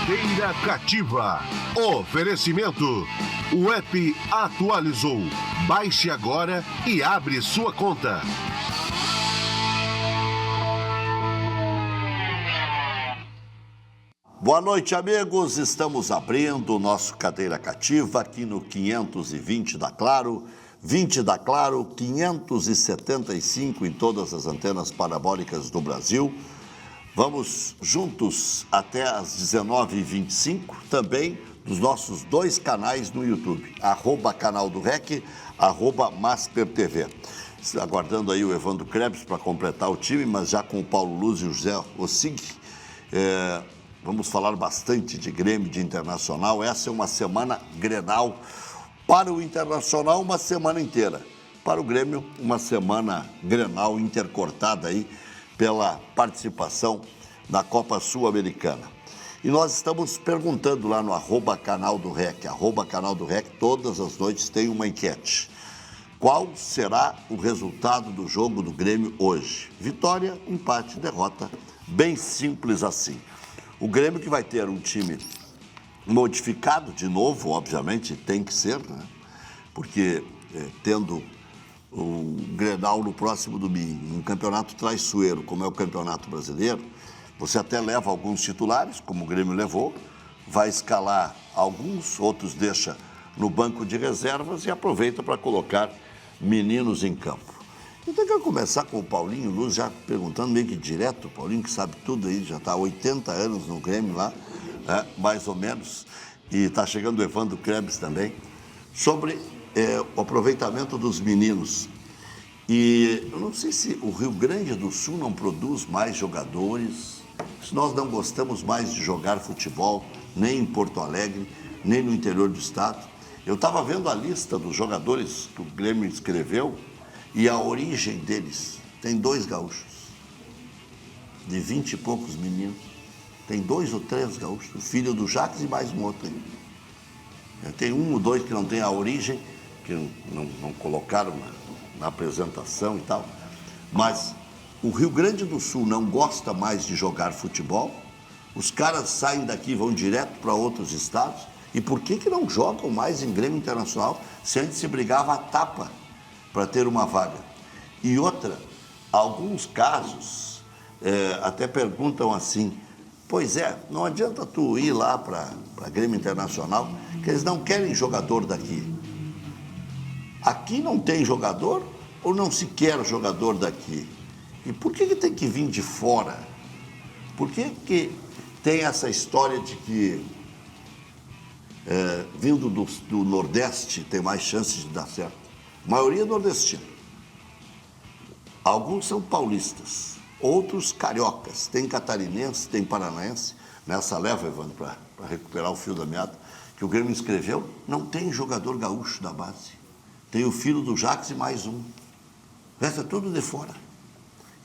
Cadeira Cativa. Oferecimento. O app atualizou. Baixe agora e abre sua conta. Boa noite, amigos. Estamos abrindo o nosso Cadeira Cativa aqui no 520 da Claro. 20 da Claro, 575 em todas as antenas parabólicas do Brasil. Vamos juntos até às 19h25, também nos nossos dois canais no YouTube, @canal do REC, @MasperTV. Aguardando aí o Evandro Krebs para completar o time, mas já com o Paulo Luz e o José Ossig. Vamos falar bastante de Grêmio, de Internacional. Essa é uma semana Grenal. Para o Internacional, uma semana inteira. Para o Grêmio, uma semana Grenal intercortada aí pela participação na Copa Sul-Americana. E nós estamos perguntando lá no @canal do REC, @canal do REC, todas as noites tem uma enquete. Qual será o resultado do jogo do Grêmio hoje? Vitória, empate, derrota, bem simples assim. O Grêmio que vai ter um time modificado de novo, obviamente, tem que ser, né? Porque tendo o Grenal no próximo domingo, um campeonato traiçoeiro, como é o Campeonato Brasileiro, você até leva alguns titulares, como o Grêmio levou, vai escalar alguns, outros deixa no banco de reservas e aproveita para colocar meninos em campo. Então eu quero começar com o Paulinho Luz, já perguntando meio que direto, o Paulinho que sabe tudo aí, já está há 80 anos no Grêmio lá, mais ou menos, e está chegando o Evandro Krebs também, sobre o aproveitamento dos meninos. E eu não sei se o Rio Grande do Sul não produz mais jogadores, se nós não gostamos mais de jogar futebol, nem em Porto Alegre, nem no interior do estado. Eu estava vendo a lista dos jogadores que o Grêmio escreveu e a origem deles. Tem 2 gaúchos, de 20 e poucos meninos. Tem 2 ou 3 gaúchos, o filho do Jacques e mais um outro aí. Tem 1 ou 2 que não tem a origem, que não colocaram na apresentação e tal. Mas o Rio Grande do Sul não gosta mais de jogar futebol, os caras saem daqui e vão direto para outros estados. E por que não jogam mais em Grêmio Internacional se antes se brigava a tapa para ter uma vaga? E outra, alguns casos até perguntam assim, pois é, não adianta tu ir lá para Grêmio Internacional, que eles não querem jogador daqui. Aqui não tem jogador ou não se quer jogador daqui? E por que tem que vir de fora? Por que tem essa história de que vindo do Nordeste tem mais chances de dar certo? A maioria é nordestina. Alguns são paulistas, outros cariocas, tem catarinense, tem paranaense. Nessa leva, Evandro, para recuperar o fio da meada, que o Grêmio escreveu, não tem jogador gaúcho da base. Tem o filho do Jacques e mais um. O resto é tudo de fora.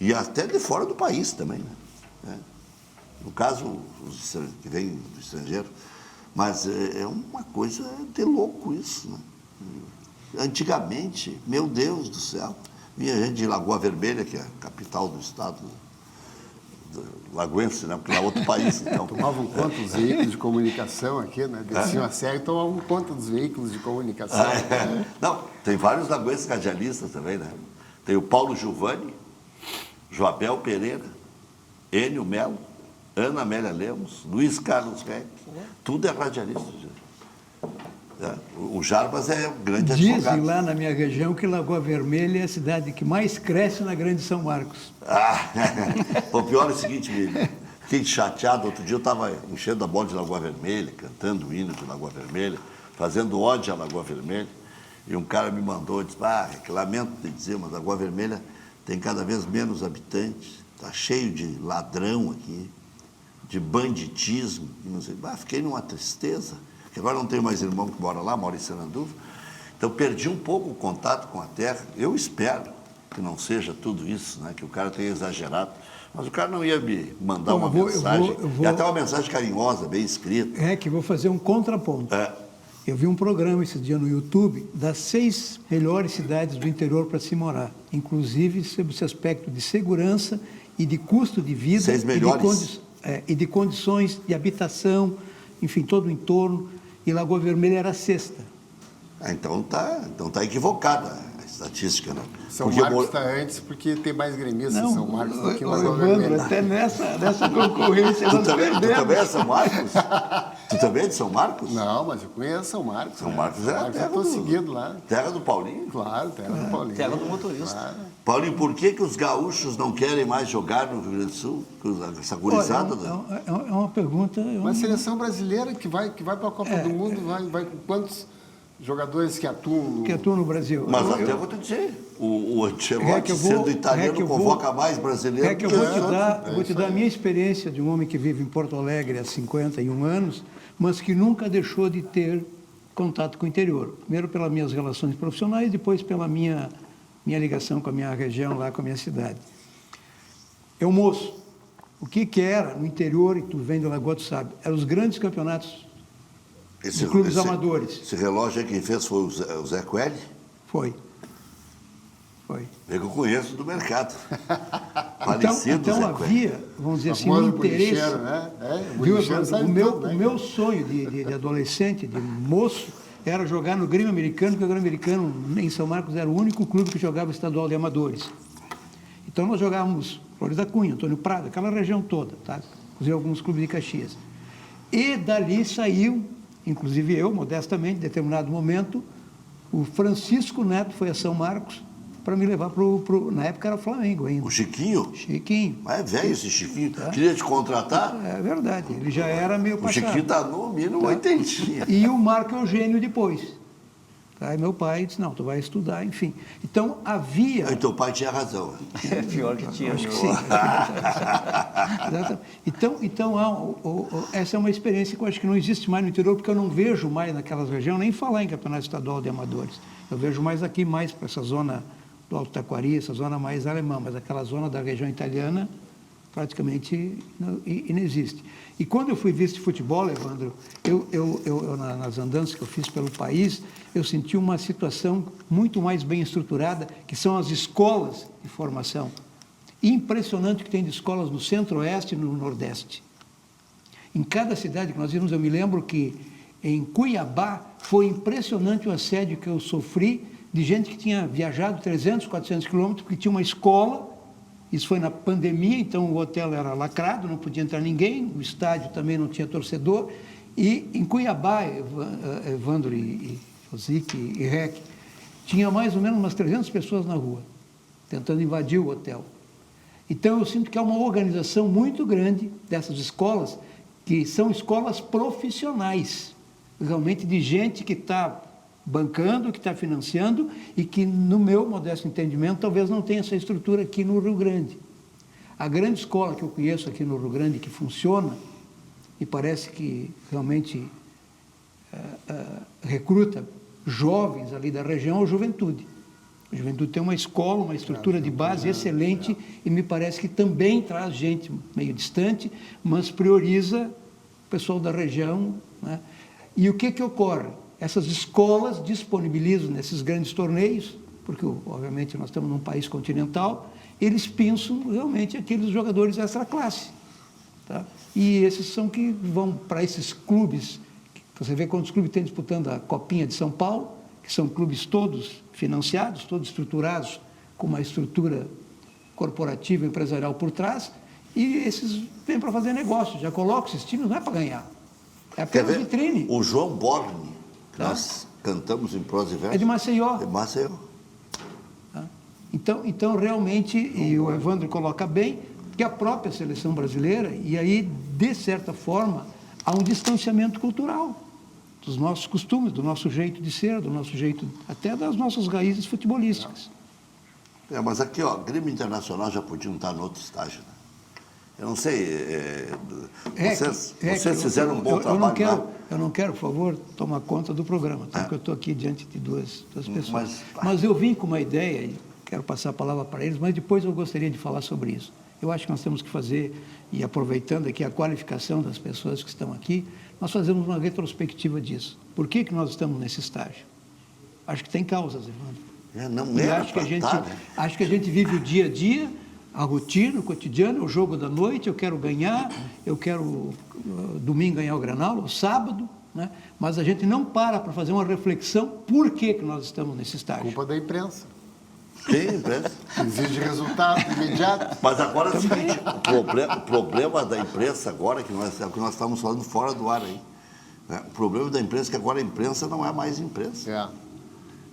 E até de fora do país também, né? No caso, os que vêm do estrangeiro. Mas é uma coisa de louco isso, né? Antigamente, meu Deus do céu, vinha gente de Lagoa Vermelha, que é a capital do estado lagoense, né? Porque lá é outro país. Então. Tomavam conta dos veículos de comunicação aqui, né? Desciam a série e tomavam conta dos veículos de comunicação. Não, tem vários lagoenses radialistas também, né? Tem o Paulo Giovanni, Joabel Pereira, Enio Melo, Ana Amélia Lemos, Luiz Carlos Reck, tudo é radialista. O Jarbas é um grande advogado. Dizem lá na minha região que Lagoa Vermelha é a cidade que mais cresce na Grande São Marcos. O pior é o seguinte, fiquei chateado. Outro dia eu estava enchendo a bola de Lagoa Vermelha, cantando o hino de Lagoa Vermelha, fazendo ódio à Lagoa Vermelha. E um cara me mandou, disse, lamento de dizer, mas Lagoa Vermelha tem cada vez menos habitantes, está cheio de ladrão aqui, de banditismo. E não sei, fiquei numa tristeza. Porque agora não tenho mais irmão que mora lá, mora em Sananduva. Então, perdi um pouco o contato com a terra. Eu espero que não seja tudo isso, né? Que o cara tenha exagerado. Mas o cara não ia me mandar uma mensagem, e até uma mensagem carinhosa, bem escrita. É, que vou fazer um contraponto. Eu vi um programa esse dia no YouTube das 6 melhores cidades do interior para se morar, inclusive sobre esse aspecto de segurança e de custo de vida. 6 melhores? E de condições de habitação, enfim, todo o entorno, e Lagoa Vermelha era a sexta. Então tá equivocada a estatística, né? São Porque Marcos está antes porque tem mais gremistas em São Marcos do que em Lagoa Evandro, Vermelha. até nessa concorrência Tu nós também perdemos. é São Marcos? Tu também é de São Marcos? Não, mas eu conheço São Marcos. São Marcos é a eu terra estou do... seguido lá. Terra do Paulinho? Claro, terra do Paulinho. Terra do motorista. Claro. Paulinho, por que os gaúchos não querem mais jogar no Rio Grande do Sul? Essa gurizada... É uma pergunta... Mas a seleção brasileira que vai para a Copa do Mundo vai com quantos jogadores que atuam no Brasil. Mas até vou te dizer, o Ancelotti, sendo italiano, convoca mais brasileiros. Que eu vou te dar a minha experiência de um homem que vive em Porto Alegre há 51 anos, mas que nunca deixou de ter contato com o interior. Primeiro pelas minhas relações profissionais, depois pela minha ligação com a minha região, lá com a minha cidade. Eu moço, o que era no interior, e tu vem de Lagoa, tu sabe, eram os grandes campeonatos de clubes amadores. Esse relógio aí quem fez foi o Zé Coelho? Foi. É que eu conheço do mercado. Falecido Então Zé Coelho. havia, vamos dizer assim, um interesse. Né? Viu, o meu sonho de adolescente, de moço, era jogar no Grêmio Americano, porque o Grêmio Americano em São Marcos era o único clube que jogava estadual de amadores. Então nós jogávamos Flores da Cunha, Antônio Prado, aquela região toda, tá? Inclusive alguns clubes de Caxias. E dali saiu, inclusive eu, modestamente, em determinado momento, o Francisco Neto foi a São Marcos para me levar na época era Flamengo ainda. O Chiquinho? Chiquinho. Mas é velho esse Chiquinho. Queria te contratar? É verdade, ele já era meio O passado. Chiquinho está no mínimo 80. E o Marco Eugênio depois. Aí meu pai disse, não, tu vai estudar, enfim. Então havia... E teu pai tinha razão. É pior que tinha. Acho que sim. Então essa é uma experiência que eu acho que não existe mais no interior, porque eu não vejo mais naquelas regiões, nem falar em campeonato estadual de amadores. Eu vejo mais aqui, mais para essa zona do Alto Taquari, essa zona mais alemã, mas aquela zona da região italiana praticamente inexiste. E quando eu fui vice de futebol, Evandro, nas andanças que eu fiz pelo país, eu senti uma situação muito mais bem estruturada, que são as escolas de formação. Impressionante o que tem de escolas no Centro-Oeste e no Nordeste. Em cada cidade que nós vimos, eu me lembro que em Cuiabá foi impressionante o assédio que eu sofri de gente que tinha viajado 300, 400 quilômetros, porque tinha uma escola. Isso foi na pandemia, então o hotel era lacrado, não podia entrar ninguém, o estádio também não tinha torcedor. E em Cuiabá, Evandro e Rosique e Rec, tinha mais ou menos umas 300 pessoas na rua, tentando invadir o hotel. Então eu sinto que há uma organização muito grande dessas escolas, que são escolas profissionais, realmente de gente que está bancando, que está financiando e que, no meu modesto entendimento, talvez não tenha essa estrutura aqui no Rio Grande. A grande escola que eu conheço aqui no Rio Grande, que funciona, e parece que realmente recruta jovens ali da região, é a Juventude. A Juventude tem uma escola, uma estrutura de base excelente e me parece que também traz gente meio distante, mas prioriza o pessoal da região, né? E o que ocorre? Essas escolas disponibilizam nesses grandes torneios, porque obviamente nós estamos num país continental, eles pensam realmente aqueles jogadores extra classe, tá? E esses são que vão para esses clubes, você vê quantos clubes tem disputando a Copinha de São Paulo, que são clubes todos financiados, todos estruturados, com uma estrutura corporativa, empresarial por trás, e esses vêm para fazer negócio, já colocam esses times, não é para ganhar, é apenas vitrine. O João Borne, que nós cantamos em prosa e verso, é de Maceió. É Maceió. Tá? Então, realmente, e o Evandro coloca bem, que a própria seleção brasileira, e aí, de certa forma, há um distanciamento cultural dos nossos costumes, do nosso jeito de ser, do nosso jeito, até das nossas raízes futebolísticas. Mas aqui, ó, Grêmio Internacional já podiam estar no outro estágio, né? Eu não sei, vocês fizeram um bom trabalho. Eu não quero, por favor, tomar conta do programa, tá? Porque eu estou aqui diante de duas pessoas. Mas eu vim com uma ideia, e quero passar a palavra para eles, mas depois eu gostaria de falar sobre isso. Eu acho que nós temos que fazer, e aproveitando aqui a qualificação das pessoas que estão aqui, nós fazemos uma retrospectiva disso. Por que nós estamos nesse estágio? Acho que tem causas, Evandro. Acho que a gente vive o dia a dia, a rotina, o cotidiano, o jogo da noite, eu quero ganhar, eu quero domingo ganhar o Grenal, ou sábado, né? Mas a gente não para fazer uma reflexão por que nós estamos nesse estágio. Culpa da imprensa. Quem imprensa? Exige resultado imediato. Mas agora é o seguinte, o problema da imprensa agora, que nós estamos falando fora do ar aí, né? O problema da imprensa é que agora a imprensa não é mais imprensa. É.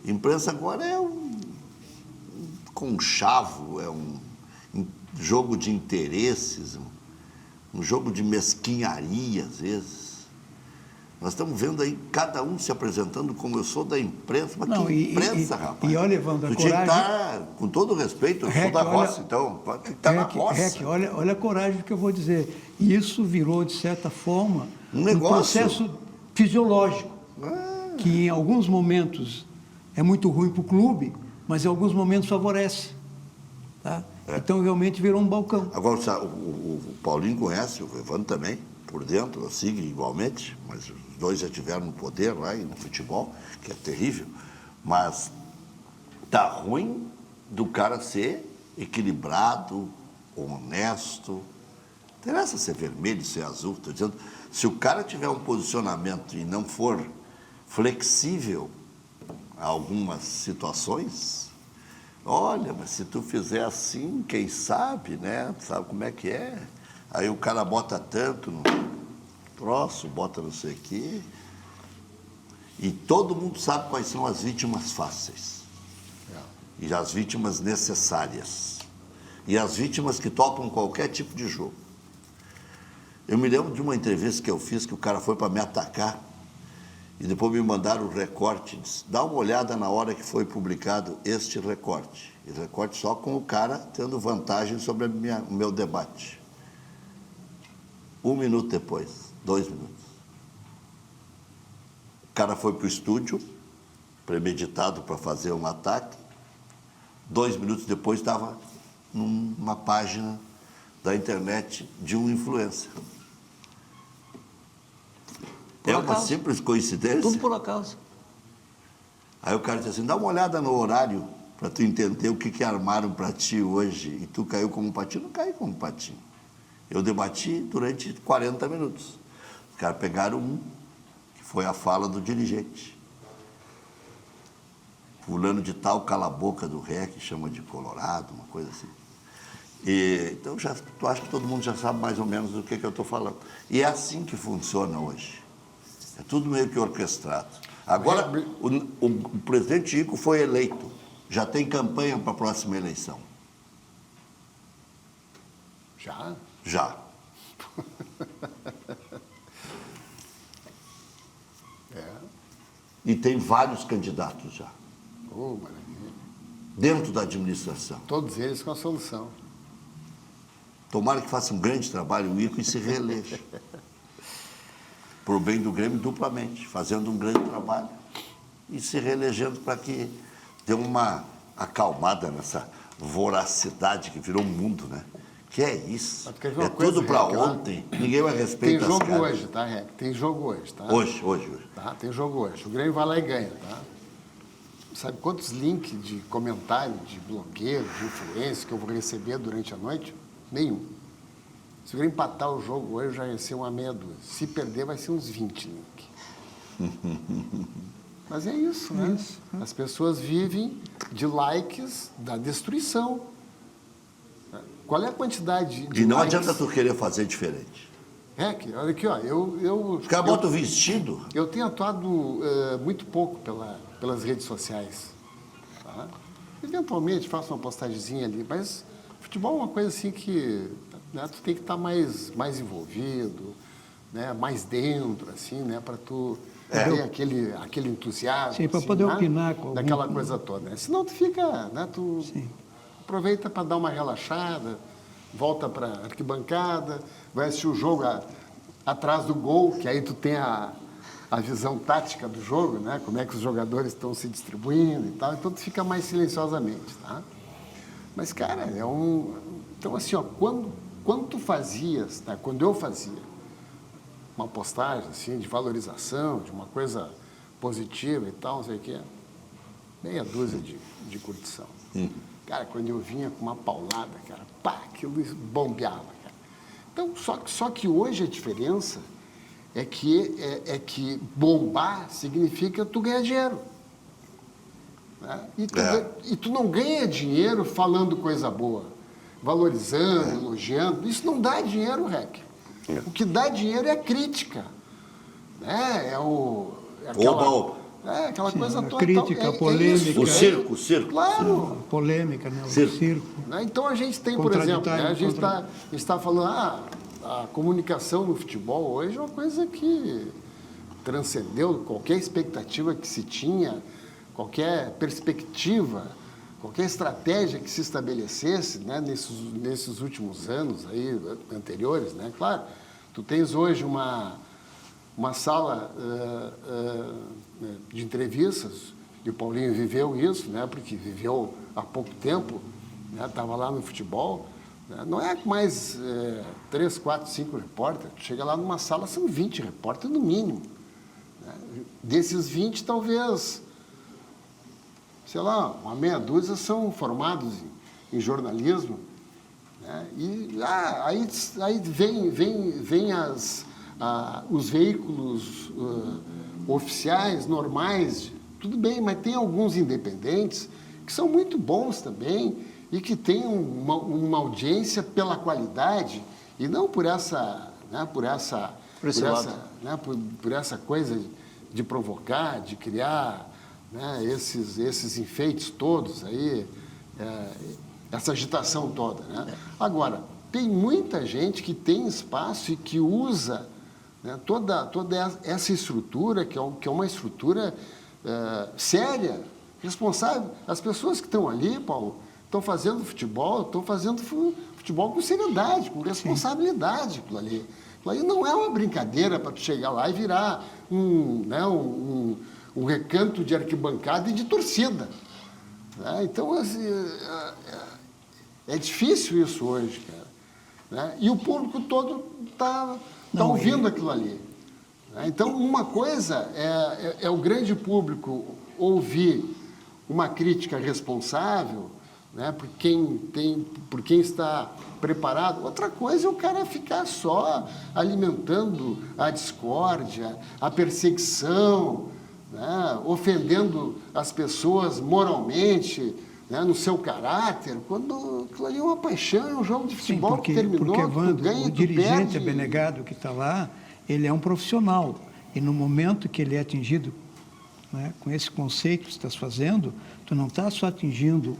Imprensa agora é um conchavo, é um jogo de interesses, um jogo de mesquinharia, às vezes. Nós estamos vendo aí cada um se apresentando como eu sou da imprensa, mas Não, que imprensa, rapaz? E olha, Evandro, a tu tinha que coragem... estar, com todo respeito, eu sou Rec, da olha- roça, então, tem que estar na roça. Rec, olha a coragem do que eu vou dizer. Isso virou, de certa forma, Um negócio. processo fisiológico, que em alguns momentos é muito ruim para o clube, mas em alguns momentos favorece. Tá? Então, realmente virou um balcão. Agora, o Paulinho conhece, o Evandro também, por dentro, eu sigo igualmente, mas os dois já tiveram no poder lá e no futebol, que é terrível. Mas tá ruim do cara ser equilibrado, honesto. Não interessa ser vermelho, ser azul, estou dizendo. Se o cara tiver um posicionamento e não for flexível a algumas situações, olha, mas se tu fizer assim, quem sabe, né? Sabe como é que é? Aí o cara bota tanto no troço, bota não sei o quê. E todo mundo sabe quais são as vítimas fáceis. E as vítimas necessárias. E as vítimas que topam qualquer tipo de jogo. Eu me lembro de uma entrevista que eu fiz que o cara foi para me atacar e depois me mandaram o recorte. Disse, dá uma olhada na hora que foi publicado este recorte. E recorte só com o cara tendo vantagem sobre o meu debate. 1 minuto depois, 2 minutos. O cara foi para o estúdio, premeditado para fazer um ataque. 2 minutos depois estava numa página da internet de um influencer. Por É uma acaso. simples coincidência. Tudo por acaso. Aí o cara disse assim, dá uma olhada no horário para tu entender o que armaram para ti hoje. E tu caiu como um patinho? Não caí como um patinho. Eu debati durante 40 minutos. Os caras pegaram um, que foi a fala do dirigente. Fulano de tal cala a boca do ré, que chama de Colorado, uma coisa assim. Então, tu acha que todo mundo já sabe mais ou menos do que eu estou falando. E é assim que funciona hoje. É tudo meio que orquestrado. Agora, o presidente Ico foi eleito. Já tem campanha para a próxima eleição. Já? Já. E tem vários candidatos já. Oh, maravilha. Dentro da administração. Todos eles com a solução. Tomara que faça um grande trabalho o Ico e se reeleja. Por o bem do Grêmio, duplamente. Fazendo um grande trabalho e se reelegendo para que dê uma acalmada nessa voracidade que virou um mundo, né? Que é isso? Mas tu quer ver uma É coisa, tudo para Rec, ontem. Ninguém vai Tem respeitar as jogo caras. hoje, tá, Rec? Tem jogo hoje, tá? Hoje. Tá? Tem jogo hoje. O Grêmio vai lá e ganha, tá? Sabe quantos links de comentário de blogueiro, de influência que eu vou receber durante a noite? Nenhum. Se o Grêmio empatar o jogo hoje, já ia ser uma meia dúzia. Se perder, vai ser uns 20 links. Mas é isso, né? Isso. As pessoas vivem de likes da destruição. Qual é a quantidade de E não likes? adianta tu querer fazer diferente. Rec, olha aqui, ó, Os caras botam o vestido. eu tenho atuado muito pouco pelas redes sociais. Tá? Eventualmente faço uma postagemzinha ali, mas futebol é uma coisa assim que, né, tu tem que estar mais envolvido, né, mais dentro, assim, né, para tu ter aquele entusiasmo. Sim, para assim, poder né, opinar com algum- daquela coisa toda. Né? Senão tu fica, né, tu Sim. aproveita para dar uma relaxada, volta para a arquibancada, vai assistir o jogo atrás do gol, que aí tu tem a visão tática do jogo, né? Como é que os jogadores estão se distribuindo e tal, então tu fica mais silenciosamente, tá? Mas, cara, Então, assim, ó, quando tu fazias, tá? Quando eu fazia uma postagem, assim, de valorização, de uma coisa positiva e tal, não sei o quê, meia dúzia de curtição. Cara, quando eu vinha com uma paulada, cara, pá, aquilo bombeava, cara. Então, só que hoje a diferença é que bombar significa tu ganhar dinheiro. Né? E tu não ganha dinheiro falando coisa boa, valorizando, elogiando. Isso não dá dinheiro, Rec. O que dá dinheiro é a crítica. Né? Aquela coisa toda. Crítica, polêmica. O circo. Claro. Polêmica, né? O circo. Né? Então a gente tem, por exemplo, né? a gente está falando, a comunicação no futebol hoje é uma coisa que transcendeu qualquer expectativa que se tinha, qualquer perspectiva, qualquer estratégia que se estabelecesse, né? nesses últimos anos aí, anteriores, né? Claro, tu tens hoje uma sala de entrevistas, e o Paulinho viveu isso, né? Porque viveu há pouco tempo, estava lá no futebol, né? Não é mais 3, 4, 5 repórteres, tu chega lá numa sala, são 20 repórteres no mínimo. Né? Desses 20, talvez, sei lá, uma meia dúzia são formados em jornalismo, né? E aí vem os veículos oficiais, normais, tudo bem, mas tem alguns independentes que são muito bons também e que têm uma audiência pela qualidade e não por essa coisa de provocar, de criar, né, esses enfeites todos aí, essa agitação toda. Né? Agora, tem muita gente que tem espaço e que usa, né, toda essa estrutura, que é uma estrutura séria, responsável. As pessoas que estão ali, Paulo, estão fazendo futebol com seriedade, com responsabilidade. Aquilo ali não é uma brincadeira para tu chegar lá e virar um recanto de arquibancada e de torcida. Né? Então, assim, é difícil isso hoje, cara. Né? E o público todo está ouvindo aquilo ali. Né? Então, uma coisa é o grande público ouvir uma crítica responsável, né, por quem está preparado. Outra coisa é o cara ficar só alimentando a discórdia, a perseguição, né, ofendendo as pessoas moralmente, né, no seu caráter, quando aquilo ali é uma paixão, é um jogo de futebol que terminou, porque, Evandro, tu ganha, o dirigente perde. abnegado que está lá, ele é um profissional. E no momento que ele é atingido, né, com esse conceito que estás fazendo, tu não está só atingindo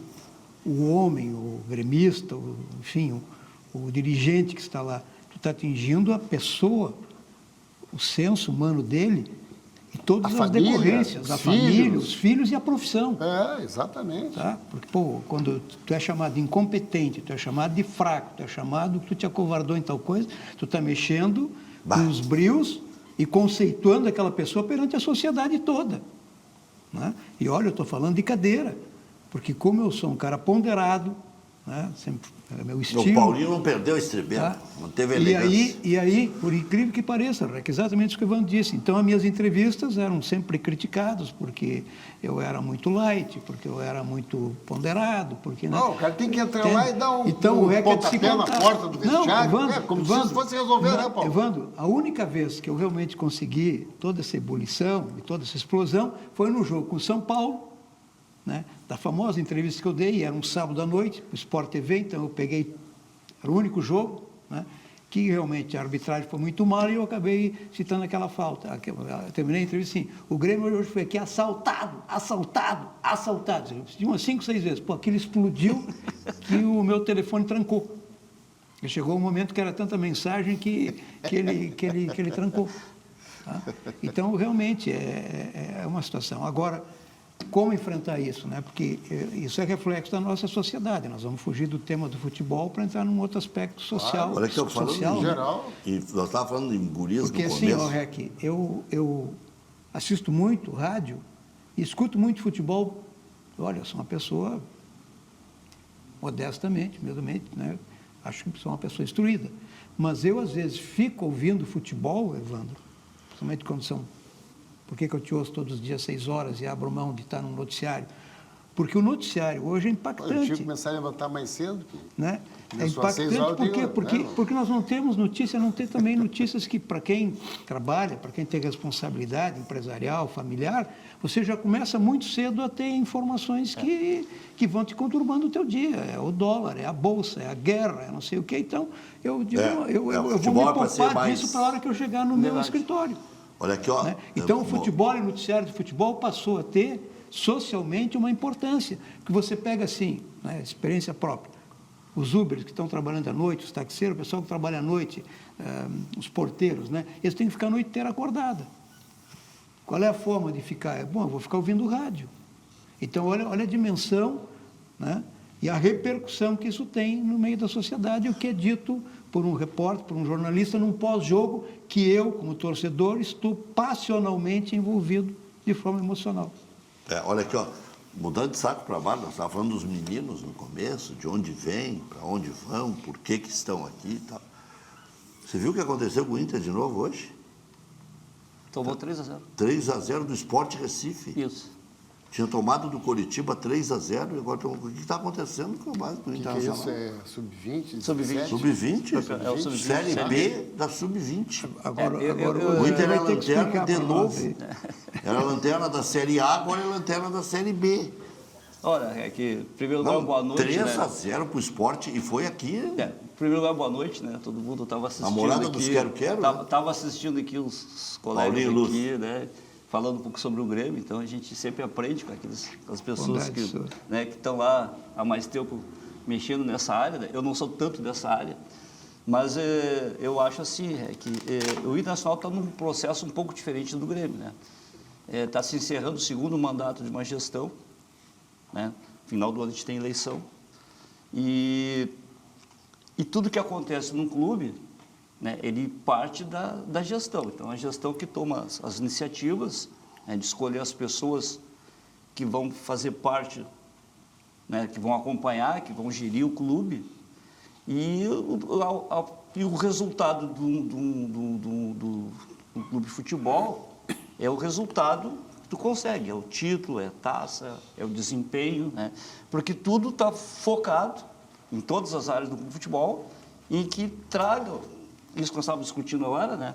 o homem, o gremista, enfim, o dirigente que está lá, tu está atingindo a pessoa, o senso humano dele e todas as decorrências, a família, os filhos e a profissão. Exatamente. Tá? Porque, quando tu é chamado de incompetente, tu é chamado de fraco, tu é chamado que tu te acovardou em tal coisa, tu está mexendo com os brios e conceituando aquela pessoa perante a sociedade toda. Né? E olha, eu estou falando de cadeira, porque como eu sou um cara ponderado, né? Sempre é meu estilo. O Paulinho não perdeu o estribento, tá? Não teve elegância. E aí, por incrível que pareça, é exatamente isso que o Evandro disse. Então, as minhas entrevistas eram sempre criticadas, porque eu era muito light, porque eu era muito ponderado, porque... Não, o cara tem que entrar lá e dar um pontapé na porta do vestiário. Não, Evandro, como se isso fosse resolver, né, Paulo? Evandro, a única vez que eu realmente consegui toda essa ebulição e toda essa explosão foi no jogo com o São Paulo, né, da famosa entrevista que eu dei, era um sábado à noite, o Sport TV, então eu peguei, era o único jogo, né, que realmente a arbitragem foi muito mal e eu acabei citando aquela falta. Eu terminei a entrevista assim, o Grêmio hoje foi aqui assaltado. De umas 5, 6 vezes. Pô, aquilo explodiu que o meu telefone trancou. E chegou um momento que era tanta mensagem que ele trancou. Tá? Então, realmente, é uma situação. Agora, como enfrentar isso, né? Porque isso é reflexo da nossa sociedade. Nós vamos fugir do tema do futebol para entrar num outro aspecto social. Olha que eu falando em geral. E nós estávamos falando em guris no começo. Porque assim, Rec, eu assisto muito rádio e escuto muito futebol. Olha, eu sou uma pessoa, modestamente, humildemente, né? Acho que sou uma pessoa instruída. Mas eu, às vezes, fico ouvindo futebol, Evandro, principalmente quando são... Por que eu te ouço todos os dias 6 horas e abro mão de estar num noticiário? Porque o noticiário hoje é Eu tinha que impactante. começar a levantar mais cedo. Né? É Começou às 6 impactante horas, por quê? eu tenho, Porque nós não temos notícia, não tem também notícias que, para quem trabalha, para quem tem responsabilidade empresarial, familiar, você já começa muito cedo a ter informações que vão te conturbando o teu dia. É o dólar, é a bolsa, é a guerra, é não sei o quê. Então, eu digo, eu vou me futebol é pra ser poupar mais- disso para a hora que eu chegar no meu escritório. Olha aqui, ó. Né? Então, o futebol e o noticiário de futebol passou a ter socialmente uma importância. Que você pega assim, né, experiência própria. Os Ubers que estão trabalhando à noite, os taxeiros, o pessoal que trabalha à noite, os porteiros, né, eles têm que ficar a noite inteira acordada. Qual é a forma de ficar? Bom, eu vou ficar ouvindo rádio. Então, olha a dimensão, né, e a repercussão que isso tem no meio da sociedade, o que é dito por um repórter, por um jornalista, num pós-jogo que eu, como torcedor, estou passionalmente envolvido de forma emocional. Olha aqui, ó. Mudando de saco para baixo, nós estávamos falando dos meninos no começo, de onde vêm, para onde vão, por que estão aqui e tal. Você viu o que aconteceu com o Inter de novo hoje? Tomou 3-0. 3-0 do Sport Recife. Isso. Tinha tomado do Coritiba 3-0 e agora o que está acontecendo com a base do O que é Internacional? isso? É sub-20? Sub-20. Sub-20? É o sub-20. Série B da Sub-20. Agora, O Inter é vai ter que lanterna explicar de para nós novo. aí. Era a lanterna da Série A, agora é a lanterna da Série B. Olha, é que, em primeiro lugar, boa noite, 3-0 né? para o Sport e foi aqui. Em primeiro lugar, boa noite, né? Todo mundo estava assistindo Namorada aqui. dos Quero-Quero, né? Tava assistindo aqui os colegas Paulinho Luz. aqui, né? Falando um pouco sobre o Grêmio, então a gente sempre aprende com aquelas pessoas Bondade que sua. estão lá há mais tempo mexendo nessa área, né? Eu não sou tanto dessa área, mas eu acho assim, que o Internacional está num processo um pouco diferente do Grêmio, né? Está se encerrando o segundo mandato de uma gestão, né? Final do ano a gente tem eleição, e tudo que acontece num clube, né, ele parte da gestão. Então, a gestão que toma as iniciativas, né, de escolher as pessoas que vão fazer parte, né, que vão acompanhar, que vão gerir o clube, e o resultado do clube de futebol é o resultado que tu consegue, é o título, é a taça, é o desempenho, né, porque tudo está focado em todas as áreas do clube de futebol em que traga, isso que nós estávamos discutindo agora, né,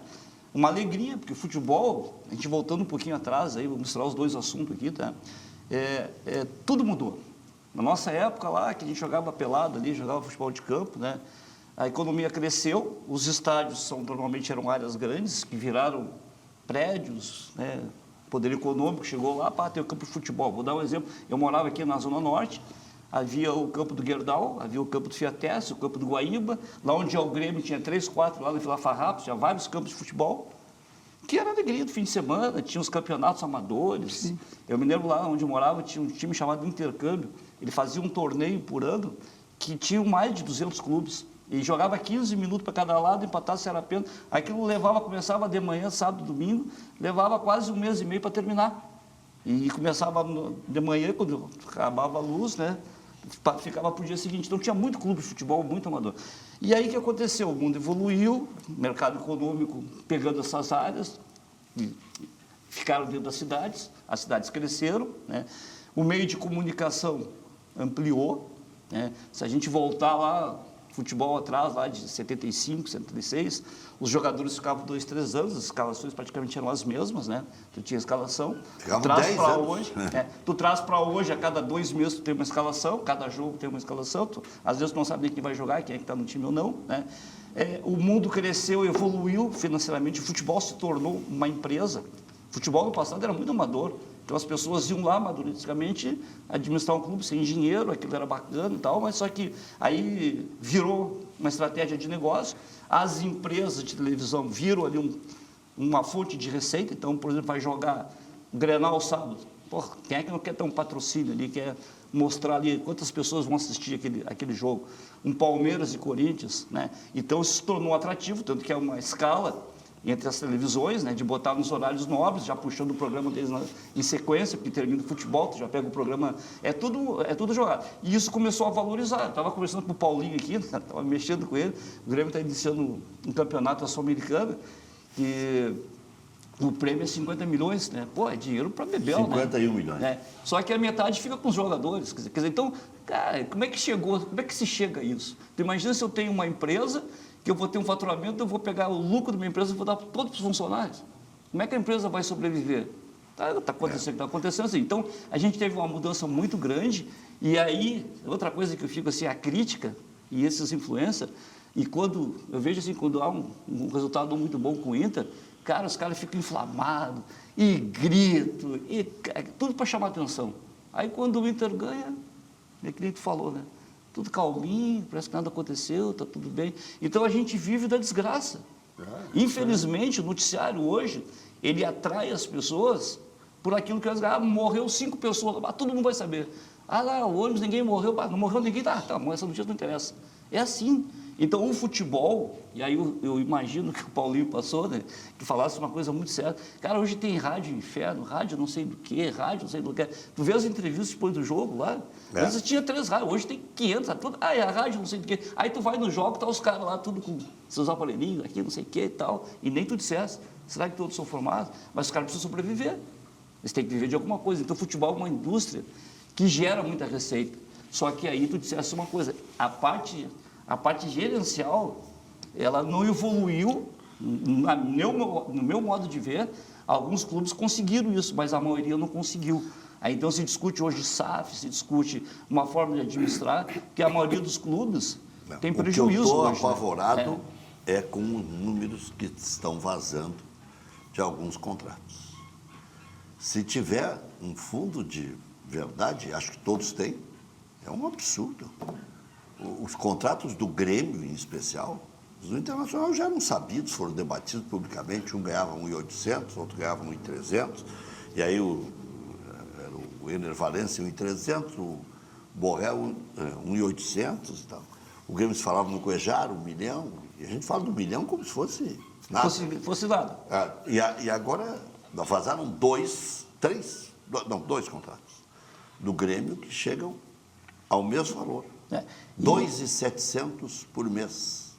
uma alegria, porque o futebol, a gente voltando um pouquinho atrás, aí, vou misturar os dois assuntos aqui, tá? Tudo mudou. Na nossa época lá, que a gente jogava pelado ali, jogava futebol de campo, né, a economia cresceu, os estádios normalmente eram áreas grandes, que viraram prédios, né, poder econômico chegou lá, tem o campo de futebol. Vou dar um exemplo, eu morava aqui na Zona Norte, havia o campo do Gerdau, havia o campo do Fiatesse, o campo do Guaíba, lá onde é o Grêmio tinha 3, 4, lá na Vila Farrapos, tinha vários campos de futebol, que era alegria do fim de semana, tinha os campeonatos amadores. Sim. Eu me lembro lá onde eu morava, tinha um time chamado Intercâmbio, ele fazia um torneio por ano, que tinha mais de 200 clubes, e jogava 15 minutos para cada lado, empatasse era pênalti. Aquilo começava de manhã, sábado, domingo, levava quase 1 mês e meio para terminar. E começava de manhã, quando acabava a luz, né? Ficava para o dia seguinte. Então tinha muito clube de futebol, muito amador. E aí o que aconteceu? O mundo evoluiu, o mercado econômico pegando essas áreas, ficaram dentro das cidades, as cidades cresceram, né? O meio de comunicação ampliou, né? Se a gente voltar lá, futebol atrás, lá de 75, 76, os jogadores ficavam 2, 3 anos, as escalações praticamente eram as mesmas, né? Tu tinha escalação, tu traz para hoje, tu traz para hoje, a cada 2 meses tu tem uma escalação, cada jogo tem uma escalação, às vezes tu não sabe nem quem vai jogar, quem é que está no time ou não, né? O mundo cresceu, evoluiu financeiramente, o futebol se tornou uma empresa. O futebol no passado era muito amador. Então as pessoas iam lá amadoristicamente administrar um clube sem dinheiro, aquilo era bacana e tal, mas só que aí virou uma estratégia de negócio, as empresas de televisão viram ali uma fonte de receita, então, por exemplo, vai jogar o Grenal sábado, pô, quem é que não quer ter um patrocínio ali, quer mostrar ali quantas pessoas vão assistir aquele jogo, um Palmeiras e Corinthians, né? Então isso se tornou atrativo, tanto que é uma escala entre as televisões, né, de botar nos horários nobres, já puxando o programa deles em sequência, porque termina o futebol, tu já pega o programa, é tudo jogado. E isso começou a valorizar. Eu estava conversando com o Paulinho aqui, estava mexendo com ele, o Grêmio está iniciando um campeonato sul-americano, que O prêmio é 50 milhões, né? Pô, é dinheiro para Bebel, 51 né? milhões. É. Só que a metade fica com os jogadores. Quer dizer, então, cara, como é que se chega a isso? Tu imagina se eu tenho uma empresa, que eu vou ter um faturamento, eu vou pegar o lucro da minha empresa e vou dar para todos os funcionários. Como é que a empresa vai sobreviver? Tá acontecendo, tá acontecendo assim. Então, a gente teve uma mudança muito grande, e aí, outra coisa que eu fico assim, a crítica e esses influencers, e quando eu vejo assim, quando há um resultado muito bom com o Inter, cara, os caras ficam inflamados, e gritam, e tudo para chamar atenção. Aí quando o Inter ganha, é que nem tu falou, né? Tudo calminho, parece que nada aconteceu, tá tudo bem. Então a gente vive da desgraça. Infelizmente, o noticiário hoje, ele atrai as pessoas por aquilo que elas dizem, morreu 5 pessoas, todo mundo vai saber. Lá, o ônibus, ninguém morreu, não morreu ninguém, tá, mas essa notícia não interessa. É assim. Então, o futebol, e aí eu imagino que o Paulinho passou, né, que falasse uma coisa muito séria. Cara, hoje tem rádio inferno, rádio não sei do que, rádio não sei do que. Tu vê as entrevistas depois do jogo lá, antes tinha 3 rádios, hoje tem 500, tudo, é a rádio não sei do que. Aí tu vai no jogo, tá os caras lá, tudo com seus aparelhinhos aqui, não sei o que e tal, e nem tu dissesse, será que todos são formados? Mas os caras precisam sobreviver, eles têm que viver de alguma coisa. Então, o futebol é uma indústria que gera muita receita. Só que aí tu dissesse uma coisa, a parte gerencial, ela não evoluiu, no meu modo de ver. Alguns clubes conseguiram isso, mas a maioria não conseguiu. Aí, então se discute hoje SAF, se discute uma forma de administrar, que a maioria dos clubes tem prejuízo. O que eu estou hoje, apavorado é com os números que estão vazando de alguns contratos. Se tiver um fundo de verdade, acho que todos têm, é um absurdo. Os contratos do Grêmio, em especial, os do Internacional já eram sabidos, foram debatidos publicamente, um ganhava 1.800, outro ganhava 1.300, e aí o Ener Valencia 1.300, o Borrell 1.800 e tal. O Grêmio se falava no Cuejar, 1 milhão, e a gente fala do 1 milhão como se fosse nada. Fosse nada. E agora vazaram 2 contratos do Grêmio que chegam ao mesmo valor. 2.700 por mês.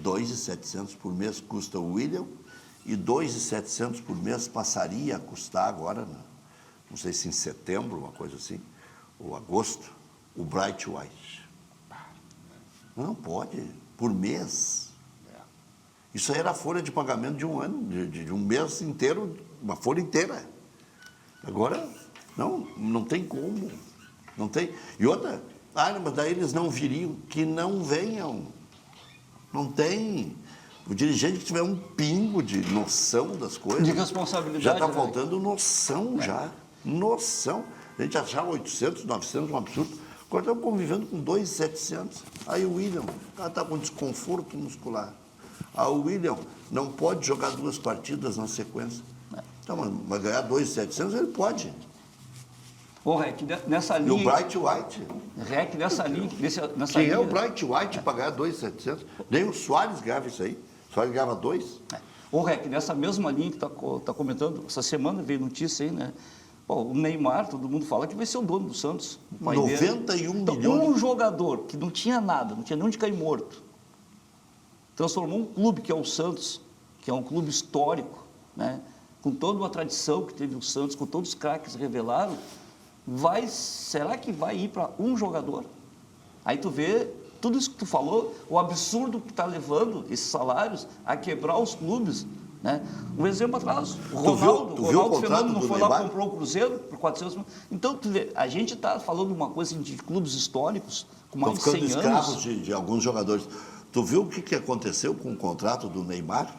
2.700 por mês custa o William e 2.700 por mês passaria a custar agora, não sei se em setembro, uma coisa assim, ou agosto, o Bright White. Não pode, por mês. Isso aí era a folha de pagamento de um ano, de um mês inteiro, uma folha inteira. Agora, não tem como. Não tem. E outra, mas daí eles não viriam, que não venham. Não tem. O dirigente que tiver um pingo de noção das coisas. De responsabilidade. Já está faltando noção, já. Noção. A gente achava 800, 900, um absurdo. Agora estamos convivendo com 2.700. Aí o William está com desconforto muscular. O William não pode jogar 2 partidas na sequência. Então, mas ganhar 2.700 ele pode. Ô, Rec, nessa linha... E o Bright White? Rec, nessa linha... Quem é o Bright White para ganhar 2.700? Nem o Soares ganhava isso aí. O Soares ganhava 2. Ô, Rec, nessa mesma linha que tá comentando, essa semana veio notícia aí, né? Pô, o Neymar, todo mundo fala que vai ser o dono do Santos. 91 então, milhões. Um jogador que não tinha nada, não tinha nem onde cair morto, transformou um clube que é o Santos, que é um clube histórico, né? Com toda uma tradição que teve o Santos, com todos os craques revelaram, será que vai ir para um jogador? Aí tu vê tudo isso que tu falou, o absurdo que está levando esses salários a quebrar os clubes, né? Um exemplo atrás, o Ronaldo Fenômeno não foi lá e comprou o Cruzeiro por 400 mil. Então, tu vê, a gente está falando uma coisa de clubes históricos com mais de 100 anos. Estão ficando escravos de alguns jogadores. Tu viu o que aconteceu com o contrato do Neymar?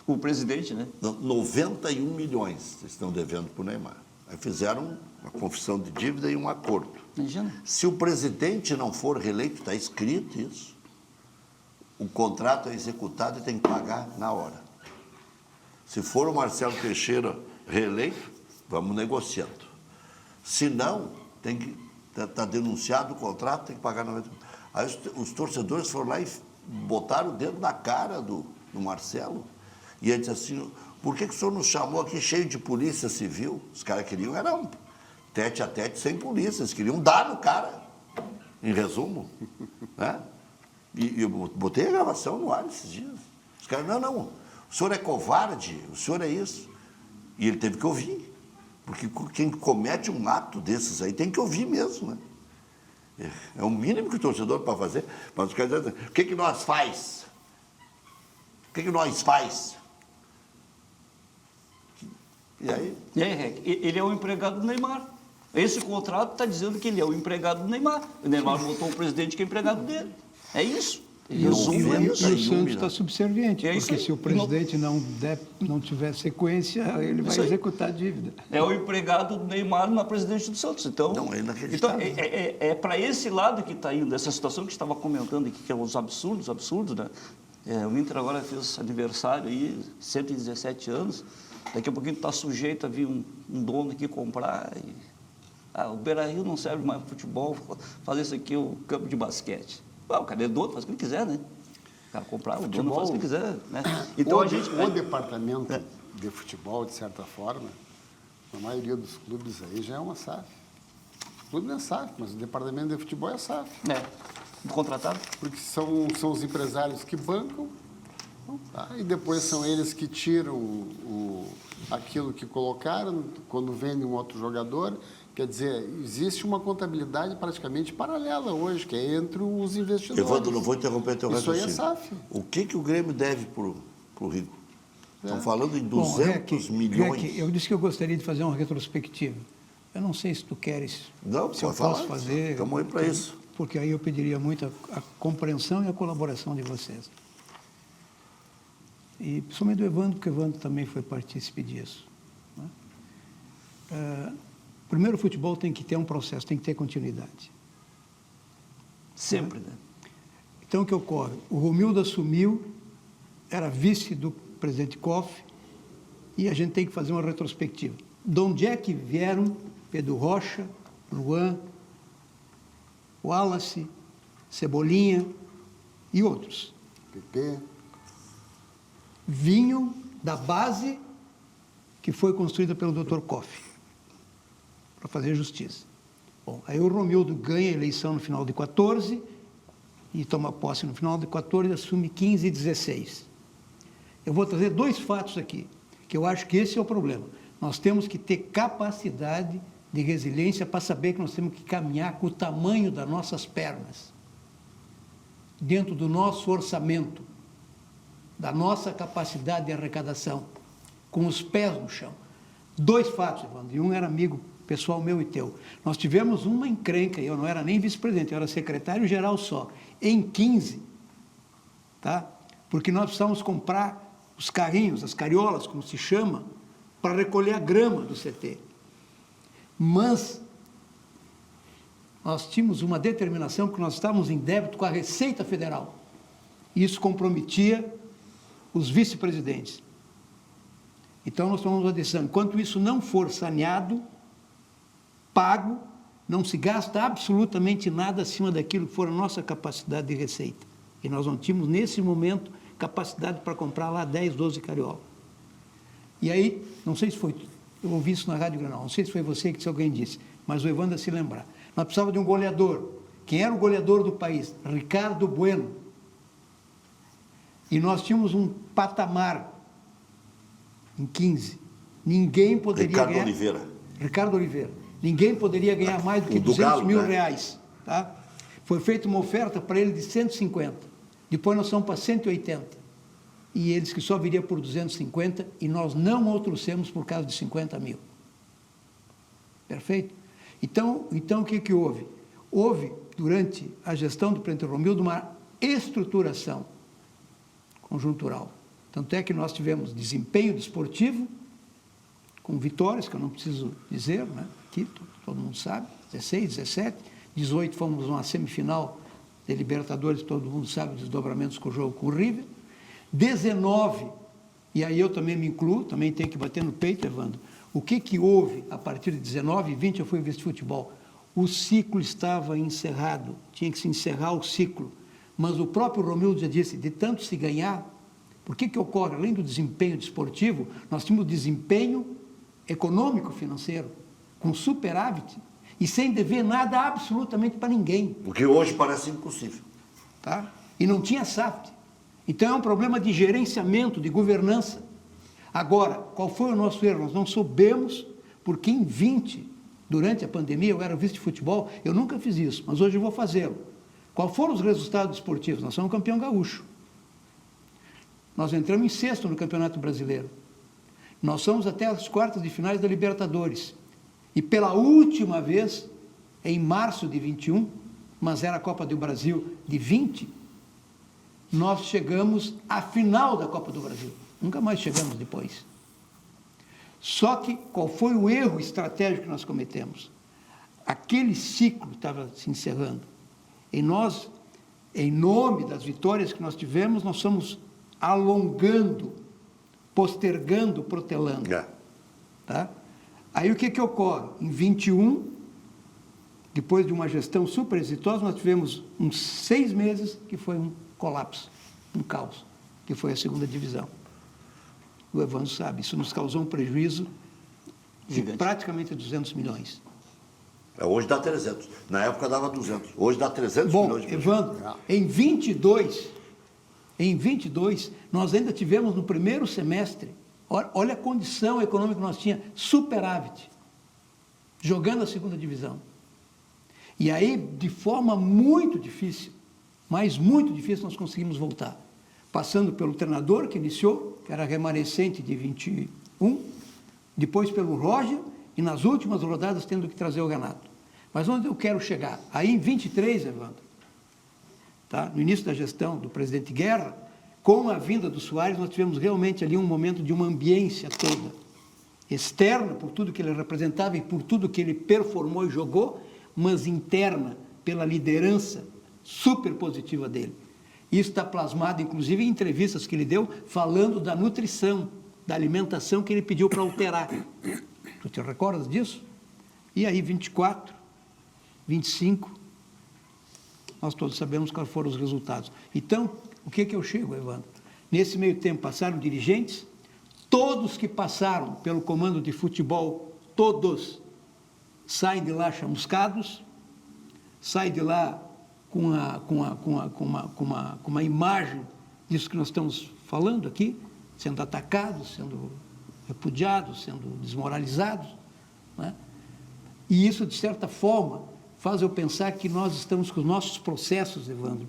O presidente, né? 91 milhões estão devendo para o Neymar. Aí fizeram uma confissão de dívida e um acordo. Imagina. Se o presidente não for reeleito, está escrito isso, o contrato é executado e tem que pagar na hora. Se for o Marcelo Teixeira reeleito, vamos negociando. Se não, tem que tá denunciado o contrato, tem que pagar na hora. Aí os torcedores foram lá e botaram o dedo na cara do Marcelo. E ele disse assim, por que o senhor nos chamou aqui cheio de polícia civil? Os caras queriam, era um tete a tete sem polícia, eles queriam dar no cara, em resumo. Né? E eu botei a gravação no ar esses dias. Os caras, não, O senhor é covarde, o senhor é isso. E ele teve que ouvir. Porque quem comete um ato desses aí tem que ouvir mesmo, né? É o mínimo que o torcedor pode fazer. Mas o que nós faz? O que nós faz? E aí? Ele é o empregado do Neymar. Esse contrato está dizendo que ele é o empregado do Neymar. O Neymar botou um presidente que é empregado dele. É isso. E o Santos está subserviente, porque se o presidente não tiver sequência, ele vai executar a dívida. É o empregado do Neymar na presidente do Santos. Então, é para esse lado que está indo, essa situação que estava comentando aqui, que é os absurdos, né? O Inter agora fez aniversário aí, 117 anos, daqui a pouquinho está sujeito a vir um dono aqui comprar o Beira-Rio não serve mais para futebol, fazer isso aqui o campo de basquete. O cara é dono, faz o que ele quiser, né? O cara comprar, o dono faz o que ele quiser, né? Então o departamento de futebol, de certa forma, na maioria dos clubes aí já é uma SAF. O clube não é SAF, mas o departamento de futebol é SAF. Contratado? Porque são os empresários que bancam, e depois são eles que tiram aquilo que colocaram quando vendem um outro jogador. Quer dizer, existe uma contabilidade praticamente paralela hoje, que é entre os investidores. Evandro, não vou interromper teu raciocínio. Isso aí é SAF. O que o Grêmio deve para o Rico? Estão falando em 200 milhões. Eu disse que eu gostaria de fazer uma retrospectiva. Eu não sei se tu queres, se eu posso fazer. Estamos aí para isso. Porque aí eu pediria muito a compreensão e a colaboração de vocês. E principalmente do Evandro, porque o Evandro também foi partícipe disso. Né? Primeiro, o futebol tem que ter um processo, tem que ter continuidade. Sempre, né? Então, o que ocorre? O Romildo assumiu, era vice do presidente Koff, e a gente tem que fazer uma retrospectiva. De onde é que vieram Pedro Rocha, Luan, Wallace, Cebolinha e outros? PP. Vinham da base que foi construída pelo Dr. Koff, para fazer justiça. Bom, aí o Romildo ganha a eleição no final de 14 e toma posse no final de 14 e assume 15 e 16. Eu vou trazer dois fatos aqui, que eu acho que esse é o problema. Nós temos que ter capacidade de resiliência para saber que nós temos que caminhar com o tamanho das nossas pernas, dentro do nosso orçamento, da nossa capacidade de arrecadação, com os pés no chão. Dois fatos, Evandro, e um era amigo pessoal meu e teu. Nós tivemos uma encrenca, eu não era nem vice-presidente, eu era secretário-geral só, em 15, tá? Porque nós precisávamos comprar os carrinhos, as cariolas, como se chama, para recolher a grama do CT. Mas nós tínhamos uma determinação que nós estávamos em débito com a Receita Federal. Isso comprometia os vice-presidentes. Então, nós tomamos uma decisão. Enquanto isso não for saneado, pago, não se gasta absolutamente nada acima daquilo que for a nossa capacidade de receita. E nós não tínhamos, nesse momento, capacidade para comprar lá 10, 12 cariolas. E aí, não sei se foi, eu ouvi isso na Rádio Granal, não sei se foi você que alguém disse, mas o Evandro se lembrar. Nós precisávamos de um goleador. Quem era o goleador do país? Ricardo Bueno. E nós tínhamos um patamar em 15. Ninguém poderia ganhar... Ricardo Oliveira. Ninguém poderia ganhar mais do que 200 mil reais. Tá? Foi feita uma oferta para ele de 150. Depois nós fomos para 180. E eles que só viria por 250 e nós não o trouxemos por causa de 50 mil. Perfeito? Então o que houve? Houve, durante a gestão do presidente Romildo, uma estruturação conjuntural. Tanto é que nós tivemos desempenho desportivo, com vitórias, que eu não preciso dizer, né? Aqui todo mundo sabe, 16, 17, 18 fomos numa semifinal de Libertadores, todo mundo sabe os desdobramentos com o jogo com o River, 19, e aí eu também me incluo, também tenho que bater no peito, Evandro, o que houve a partir de 19 e 20, eu fui vice-futebol, o ciclo estava encerrado, tinha que se encerrar o ciclo, mas o próprio Romildo já disse, de tanto se ganhar, por que ocorre, além do desempenho desportivo, nós tínhamos desempenho econômico financeiro, com superávit, e sem dever nada absolutamente para ninguém. O que hoje parece impossível. Tá? E não tinha SAF. Então é um problema de gerenciamento, de governança. Agora, qual foi o nosso erro? Nós não soubemos, porque em 20, durante a pandemia, eu era vice de futebol, eu nunca fiz isso, mas hoje eu vou fazê-lo. Qual foram os resultados esportivos? Nós somos campeão gaúcho. Nós entramos em sexto no Campeonato Brasileiro. Nós somos até as quartas de finais da Libertadores. E pela última vez, em março de 21, mas era a Copa do Brasil de 20, nós chegamos à final da Copa do Brasil. Nunca mais chegamos depois. Só que qual foi o erro estratégico que nós cometemos? Aquele ciclo estava se encerrando. E nós, em nome das vitórias que nós tivemos, nós fomos alongando, postergando, protelando. Tá? Aí o que ocorre? Em 21, depois de uma gestão super exitosa, nós tivemos uns 6 meses que foi um colapso, um caos, que foi a segunda divisão. O Evandro sabe, isso nos causou um prejuízo de praticamente 200 milhões. Hoje dá 300. Na época dava 200. Hoje dá 300 milhões de Evandro, em 22, nós ainda tivemos no primeiro semestre, olha a condição econômica que nós tínhamos, superávit, jogando a segunda divisão. E aí, de forma muito difícil, mas muito difícil, nós conseguimos voltar. Passando pelo treinador que iniciou, que era remanescente de 21, depois pelo Roger, e nas últimas rodadas tendo que trazer o Renato. Mas onde eu quero chegar? Aí em 23, Evandro, tá? No início da gestão do presidente Guerra, com a vinda do Soares, nós tivemos realmente ali um momento de uma ambiência toda, externa, por tudo que ele representava e por tudo que ele performou e jogou, mas interna, pela liderança super positiva dele. Isso está plasmado, inclusive, em entrevistas que ele deu, falando da nutrição, da alimentação que ele pediu para alterar. Tu te recordas disso? E aí, 24, 25, nós todos sabemos quais foram os resultados. Então, o que eu chego, Evandro? Nesse meio tempo passaram dirigentes, todos que passaram pelo comando de futebol, todos saem de lá chamuscados, saem de lá com uma imagem disso que nós estamos falando aqui, sendo atacados, sendo repudiados, sendo desmoralizados, né? E isso, de certa forma, faz eu pensar que nós estamos com os nossos processos, Evandro.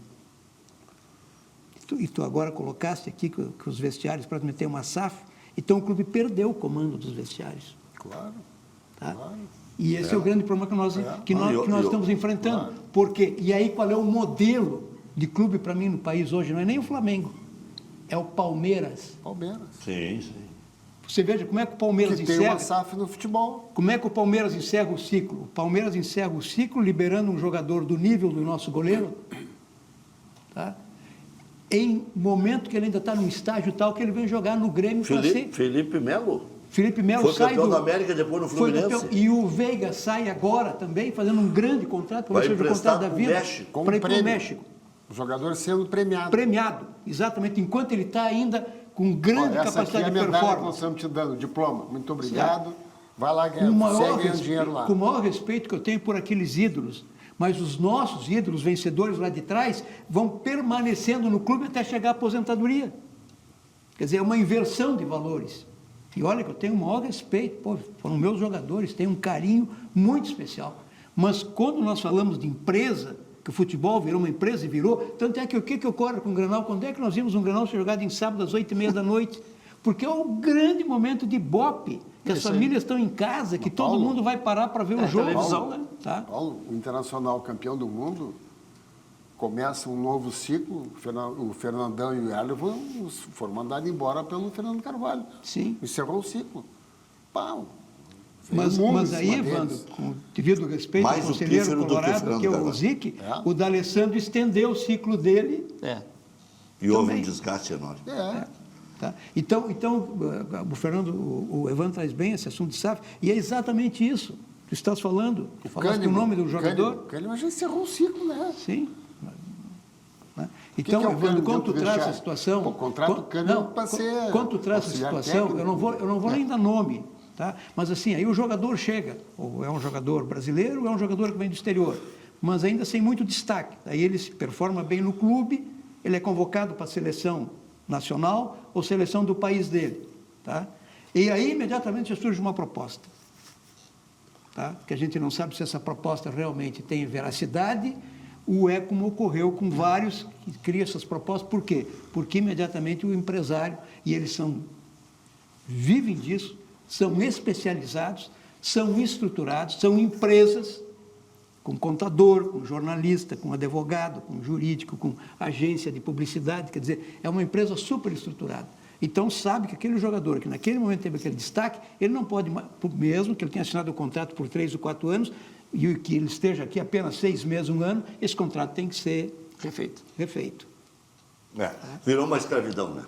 E tu agora colocaste aqui que os vestiários para meter uma SAF, então o clube perdeu o comando dos vestiários. Claro. Tá? Claro. E esse é o grande problema que nós estamos enfrentando. Claro. Porque, e aí qual é o modelo de clube para mim no país hoje? Não é nem o Flamengo, é o Palmeiras. Palmeiras. Sim. Você veja como é que o Palmeiras Que tem uma SAF no futebol. Como é que o Palmeiras encerra o ciclo? O Palmeiras encerra o ciclo liberando um jogador do nível do nosso goleiro, tá? Em momento que ele ainda está num estágio tal que ele vem jogar no Grêmio para ser... Felipe Melo? Felipe Melo foi sai campeão da América, depois no Fluminense. E o Veiga sai agora também, fazendo um grande contrato, para ser o contrato da vida, para ir para o México. O jogador sendo premiado. Premiado, exatamente, enquanto ele está ainda com grande capacidade de performance. Que nós estamos te dando, diploma. Muito obrigado. Certo. Vai lá ganhar, segue ganhando dinheiro lá. Com o maior respeito que eu tenho por aqueles ídolos, mas os nossos ídolos vencedores lá de trás vão permanecendo no clube até chegar à aposentadoria. Quer dizer, é uma inversão de valores. E olha que eu tenho o maior respeito, foram meus jogadores, tenho um carinho muito especial. Mas quando nós falamos de empresa, que o futebol virou uma empresa e virou, tanto é que o que ocorre com o Grenal? Quando é que nós vimos um Grenal ser jogado em sábado às 8h30 da noite? Porque é o grande momento de ibope, que as famílias estão em casa, que todo mundo vai parar para ver o jogo. Televisão, né? Tá? Paulo, o Internacional campeão do mundo, começa um novo ciclo, o Fernandão e o Erle foram mandados embora pelo Fernando Carvalho. Sim. Encerrou o ciclo. Pau. Mas aí, Evandro, com devido respeito ao conselheiro colorado, que é o Zic, o D'Alessandro estendeu o ciclo dele. E houve um desgaste enorme. Tá? Então, o Evandro traz bem esse assunto de SAF, e é exatamente isso. Tu estás falando, falaste o nome do jogador. Kahneman já encerrou o ciclo, né? Sim. Então, Evandro, quando tu traz essa situação... O contrato Kahneman para ser... Quando tu traz essa situação, eu não vou nem dar nome, tá? Mas assim, aí o jogador chega, ou é um jogador brasileiro, ou é um jogador que vem do exterior, mas ainda sem muito destaque. Aí ele se performa bem no clube, ele é convocado para a seleção nacional ou seleção do país dele, tá? E aí, imediatamente, surge uma proposta, tá? Que a gente não sabe se essa proposta realmente tem veracidade, ou é como ocorreu com vários que criam essas propostas. Por quê? Porque imediatamente o empresário, e eles vivem disso, são especializados, são estruturados, são empresas com contador, com jornalista, com advogado, com jurídico, com agência de publicidade, quer dizer, é uma empresa super estruturada. Então sabe que aquele jogador que naquele momento teve aquele destaque, ele não pode, mesmo que ele tenha assinado o contrato por 3 ou 4 anos, e que ele esteja aqui apenas 6 meses, 1 ano, esse contrato tem que ser refeito. Virou uma escravidão, né?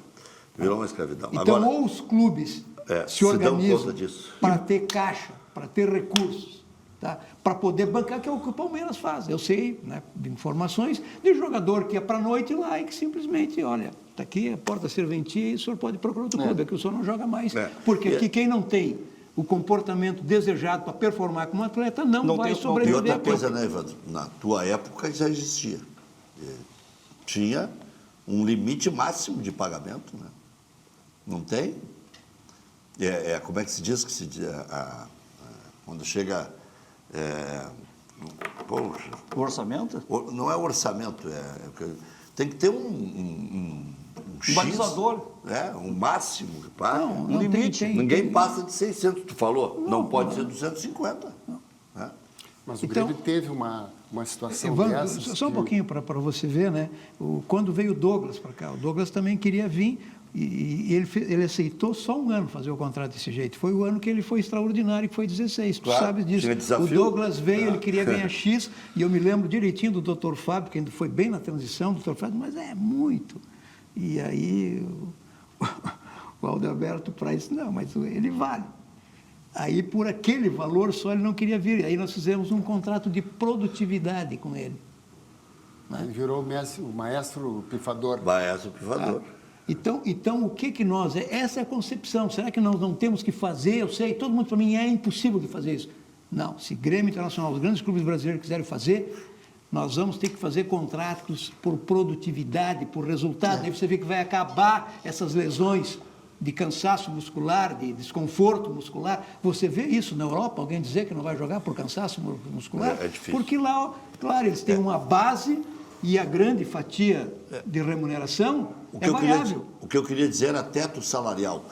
Virou uma escravidão. Então, agora, ou os clubes se organizam para ter caixa, para ter recursos, tá? Para poder bancar, que é o que o Palmeiras faz. Eu sei, né, de informações de jogador que é para a noite lá e que simplesmente, olha, está aqui a porta serventia e o senhor pode procurar outro clube, aqui o senhor não joga mais. Porque aqui quem não tem o comportamento desejado para performar como atleta não vai sobreviver. E outra coisa, né, Evandro? Na tua época já existia. Tinha um limite máximo de pagamento, né? Não tem? Como é que se diz que quando chega... poxa, O orçamento? Não é orçamento, tem que ter um X, balizador. Um máximo que paga. Não limite. Ninguém passa de 600, tu falou. Não pode ser 250. Né? Mas o Então, Grêmio teve uma situação Evandro, dessas... só um pouquinho para você ver, né? Quando veio o Douglas para cá, o Douglas também queria vir e ele aceitou só 1 ano fazer o contrato desse jeito. Foi o ano que ele foi extraordinário, que foi 16. Claro, tu sabes disso. tinha desafio. O Douglas veio, ele queria ganhar X, e eu me lembro direitinho do Dr. Fábio, que ainda foi bem na transição, do Dr. Fábio, mas é muito. E aí o Aldeberto Praia disse, não, mas ele vale. Aí, por aquele valor só, ele não queria vir. Aí nós fizemos um contrato de produtividade com ele. Ele virou o maestro pifador. Maestro pifador. Então, o que nós... Essa é a concepção. Será que nós não temos que fazer? Eu sei, todo mundo para mim é impossível de fazer isso. Não, se Grêmio Internacional, os grandes clubes brasileiros quiserem fazer, nós vamos ter que fazer contratos por produtividade, por resultado. Aí você vê que vai acabar essas lesões de cansaço muscular, de desconforto muscular. Você vê isso na Europa, alguém dizer que não vai jogar por cansaço muscular? É difícil. Porque lá, claro, eles têm uma base e a grande fatia de remuneração é variável. O que eu queria dizer era teto salarial.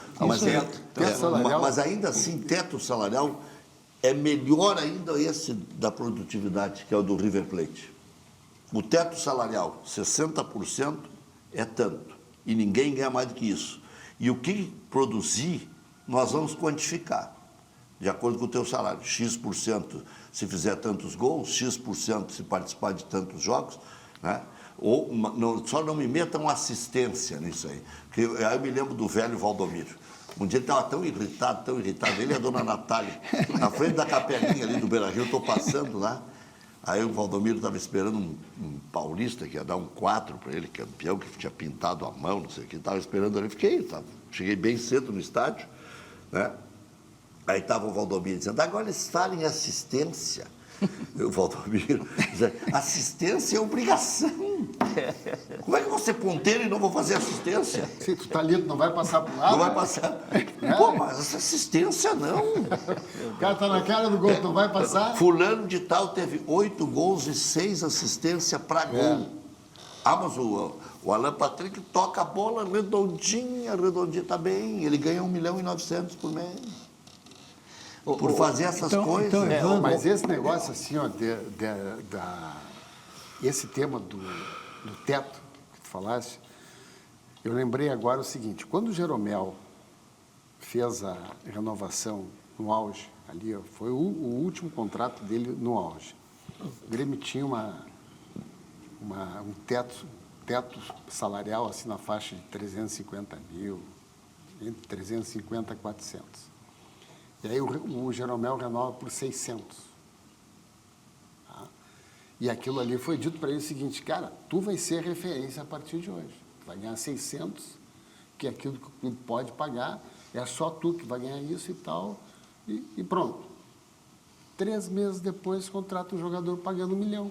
Mas ainda assim, teto salarial é melhor ainda esse da produtividade, que é o do River Plate. O teto salarial, 60% é tanto. E ninguém ganha mais do que isso. E o que produzir, nós vamos quantificar, de acordo com o teu salário. X% se fizer tantos gols, X% se participar de tantos jogos, né? Ou só não me metam assistência nisso aí. Porque aí eu me lembro do velho Valdomiro. Um dia ele estava tão irritado, ele e a dona Natália, na frente da capelinha ali do Beira-Rio, eu estou passando lá. Aí o Valdomiro estava esperando um paulista que ia dar um 4 para ele, campeão, que tinha pintado a mão, não sei o que, estava esperando ali, cheguei bem cedo no estádio, né? Aí estava o Valdomiro dizendo, agora eles falem assistência. O Valdomiro dizendo, assistência é obrigação. Como é que eu vou ser ponteiro e não vou fazer assistência? Sim, tu tá ali, tu não vai passar pro lado? Não vai passar. Pô, mas essa assistência não. O cara tá na cara do gol, tu não vai passar? Fulano de tal teve 8 gols e 6 assistências para gol. Mas o Alan Patrick toca a bola redondinha, tá bem. Ele ganha 1.900.000 por mês. Por fazer essas coisas. Mas esse negócio assim, ó, esse tema do teto que tu falaste, eu lembrei agora o seguinte, quando o Jeromel fez a renovação no auge, ali ó, foi o último contrato dele no auge. O Grêmio tinha um teto salarial assim na faixa de 350 mil, entre 350 e 400. E aí o Jeromel renova por 600. Tá? E aquilo ali foi dito para ele o seguinte, cara, tu vai ser referência a partir de hoje. Tu vai ganhar 600, que é aquilo que o clube pode pagar, é só tu que vai ganhar isso e tal, e pronto. 3 meses depois, contrata o jogador pagando 1 milhão.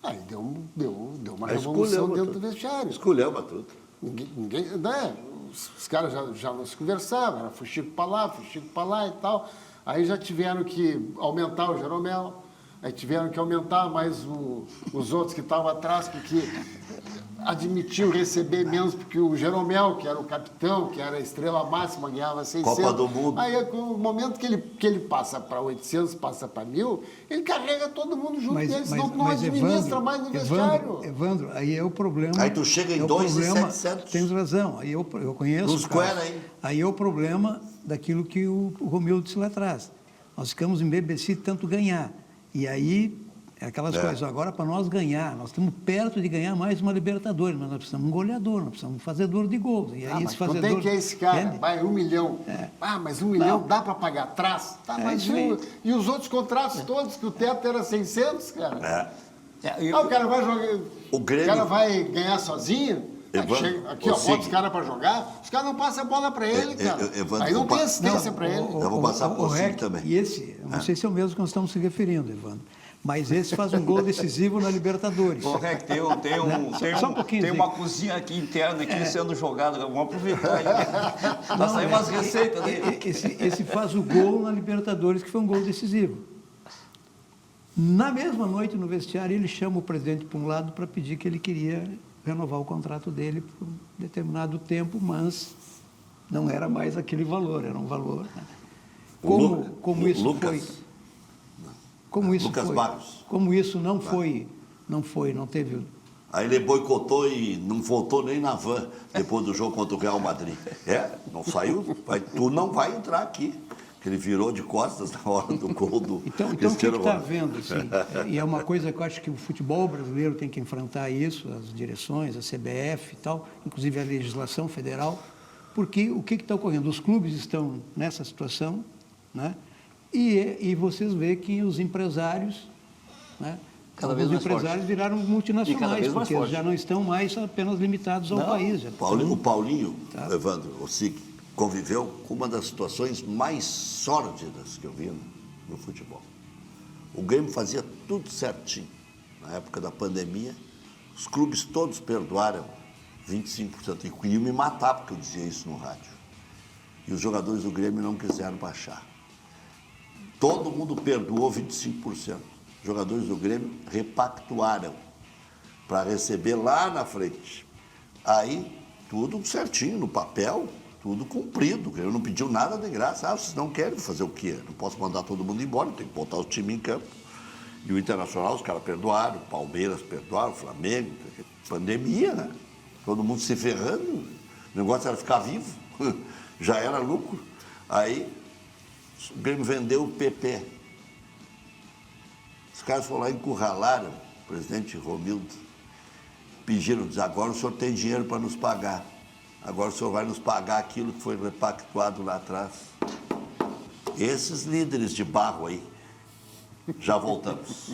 Aí deu uma Aí revolução esculhamba dentro tudo. do vestiário. Esculhamba tudo. Ninguém, né? Os caras já não se conversavam, era fuxico para lá e tal. Aí já tiveram que aumentar o Jeromel, aí tiveram que aumentar mais os outros que estavam atrás, porque admitiu receber menos, porque o Jeromel, que era o capitão, que era a estrela máxima, ganhava 600. Copa do Mundo. Aí, no momento que ele passa para 800, passa para 1.000, ele carrega todo mundo junto dele, senão não administra mais no vestiário. Evandro, aí é o problema. Aí tu chega em é 2.700. Tens razão, aí eu conheço. Nos Square aí. Aí é o problema daquilo que o Romildo disse lá atrás. Nós ficamos embebecidos tanto ganhar. E aí, é aquelas coisas, agora para nós ganhar, nós estamos perto de ganhar mais uma Libertadores, mas nós precisamos de um goleador, nós precisamos de um fazedor de gols. E aí, Mas esse quanto fazedor, é que é esse cara? entende? Vai, 1 milhão. Mas 1 milhão dá para pagar atrás? Tá, mas isso aí. e os outros contratos todos, que o teto era 600, cara? O cara vai jogar. O Grêmio- cara vai ganhar sozinho? Evandro, Aqui, ó, bota os caras para jogar, os caras não passam a bola para ele, cara. Evandro, Aí não tem não, assistência para ele. Eu vou passar por cima Rec, também. E esse, eu não sei se é o mesmo que nós estamos se referindo, Evandro, mas esse faz um gol decisivo na Libertadores. Correto, Só um pouquinho, tem Zé. uma cozinha aqui interna aqui sendo jogada, vamos aproveitar aí. Tá saindo umas receitas dele. Esse faz o gol na Libertadores, que foi um gol decisivo. Na mesma noite, no vestiário, ele chama o presidente para um lado para pedir que ele queria renovar o contrato dele por um determinado tempo, mas não era mais aquele valor, era um valor. Né? Como isso Lucas. foi? Como isso Lucas foi? Barros. Como isso não teve. Aí ele boicotou e não voltou nem na van depois do jogo contra o Real Madrid. Não saiu, tu não vai entrar aqui. Que ele virou de costas na hora do gol do Então o que Cristiano está Ronaldo. havendo? Assim, e é uma coisa que eu acho que o futebol brasileiro tem que enfrentar isso, as direções, a CBF e tal, inclusive a legislação federal, porque o que está ocorrendo? Os clubes estão nessa situação, né? E vocês veem que os empresários, né? Cada vez Os mais empresários forte. viraram E cada multinacionais, vez mais porque eles forte. já não estão mais apenas limitados ao país. Já O Paulinho, Tá. Evandro, o SIC, conviveu com uma das situações mais sórdidas que eu vi no futebol. O Grêmio fazia tudo certinho. Na época da pandemia, os clubes todos perdoaram 25%. E queriam me matar porque eu dizia isso no rádio. E os jogadores do Grêmio não quiseram baixar. Todo mundo perdoou 25%. Os jogadores do Grêmio repactuaram para receber lá na frente. Aí, tudo certinho, no papel, tudo cumprido. Eu não pediu nada de graça. Vocês não querem fazer o quê? Não posso mandar todo mundo embora, tem que botar o time em campo. E o Internacional, os caras perdoaram, o Palmeiras perdoaram, o Flamengo. Pandemia, né? Todo mundo se ferrando. O negócio era ficar vivo. Já era lucro. Aí, o Grêmio vendeu o PP. Os caras foram lá e encurralaram o presidente Romildo. Pediram, diz, agora o senhor tem dinheiro para nos pagar. Agora o senhor vai nos pagar aquilo que foi repactuado lá atrás. Esses líderes de barro aí. Já voltamos.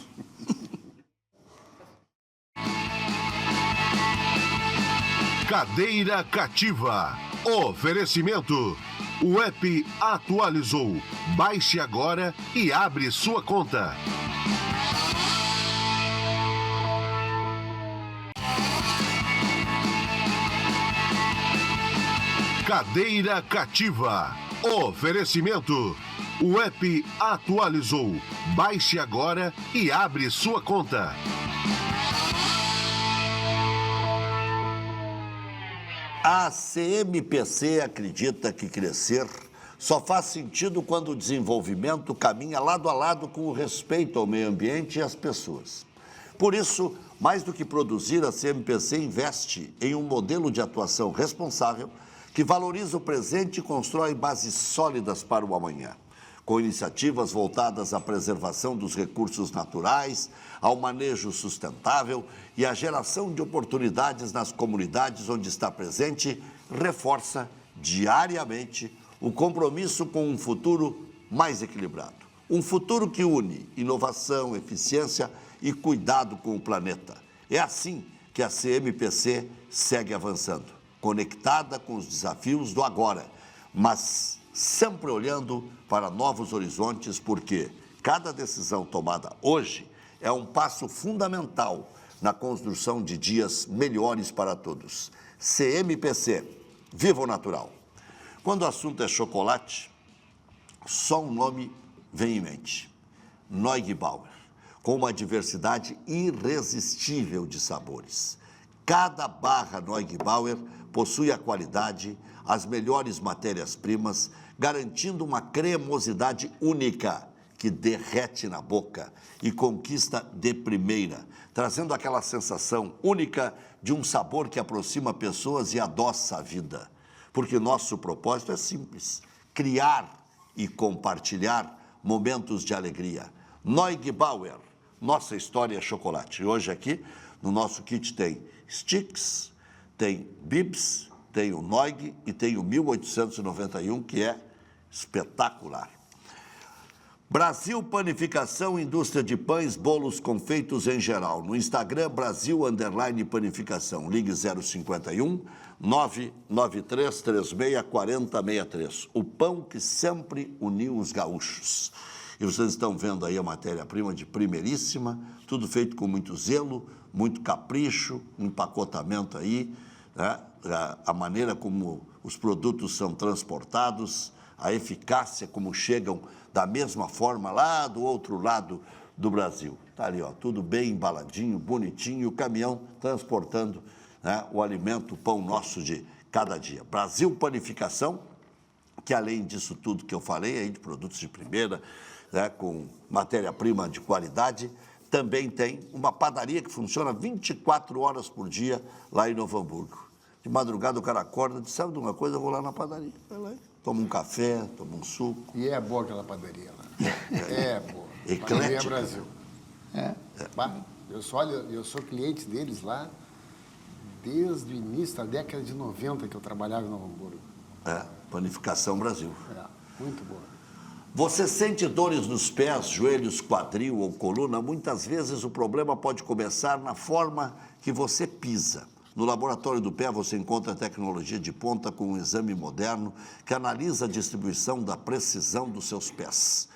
Cadeira Cativa. Oferecimento. O app atualizou. Baixe agora e abre sua conta. Cadeira Cativa. Oferecimento. O app atualizou. Baixe agora e abre sua conta. A CMPC acredita que crescer só faz sentido quando o desenvolvimento caminha lado a lado com o respeito ao meio ambiente e às pessoas. Por isso, mais do que produzir, a CMPC investe em um modelo de atuação responsável que valoriza o presente e constrói bases sólidas para o amanhã, com iniciativas voltadas à preservação dos recursos naturais, ao manejo sustentável e à geração de oportunidades nas comunidades onde está presente, reforça diariamente o compromisso com um futuro mais equilibrado. Um futuro que une inovação, eficiência e cuidado com o planeta. É assim que a CMPC segue avançando, conectada com os desafios do agora, mas sempre olhando para novos horizontes, porque cada decisão tomada hoje é um passo fundamental na construção de dias melhores para todos. CMPC, Viva o Natural. Quando o assunto é chocolate, só um nome vem em mente: Neugbauer, com uma diversidade irresistível de sabores. Cada barra Neugbauer possui a qualidade, as melhores matérias-primas, garantindo uma cremosidade única que derrete na boca e conquista de primeira, trazendo aquela sensação única de um sabor que aproxima pessoas e adoça a vida. Porque nosso propósito é simples: criar e compartilhar momentos de alegria. Neugbauer, nossa história é chocolate. E hoje aqui, no nosso kit tem sticks, tem bibs, tem o Neug e tem o 1891, que é espetacular. Brasil Panificação, indústria de pães, bolos, confeitos em geral. No Instagram, Brasil_Panificação. Ligue 051 993 36 4063. O pão que sempre uniu os gaúchos. E vocês estão vendo aí a matéria-prima de primeiríssima, tudo feito com muito zelo, muito capricho, um empacotamento aí, né? A maneira como os produtos são transportados, a eficácia como chegam da mesma forma lá do outro lado do Brasil. Está ali, ó, tudo bem embaladinho, bonitinho, o caminhão transportando, né, o alimento, o pão nosso de cada dia. Brasil Panificação, que além disso tudo que eu falei, aí de produtos de primeira, né, com matéria-prima de qualidade, também tem uma padaria que funciona 24 horas por dia lá em Novo Hamburgo. De madrugada o cara acorda e diz: sabe de uma coisa, eu vou lá na padaria. Vai lá, toma um café, toma um suco. E é boa aquela padaria lá. É boa. Eclética. Padaria Brasil. É. Bah, eu sou cliente deles lá desde o início da década de 90 que eu trabalhava em Novo Hamburgo. Panificação Brasil. Muito boa. Você sente dores nos pés, joelhos, quadril ou coluna? Muitas vezes o problema pode começar na forma que você pisa. No Laboratório do Pé você encontra tecnologia de ponta com um exame moderno que analisa a distribuição da precisão dos seus pés.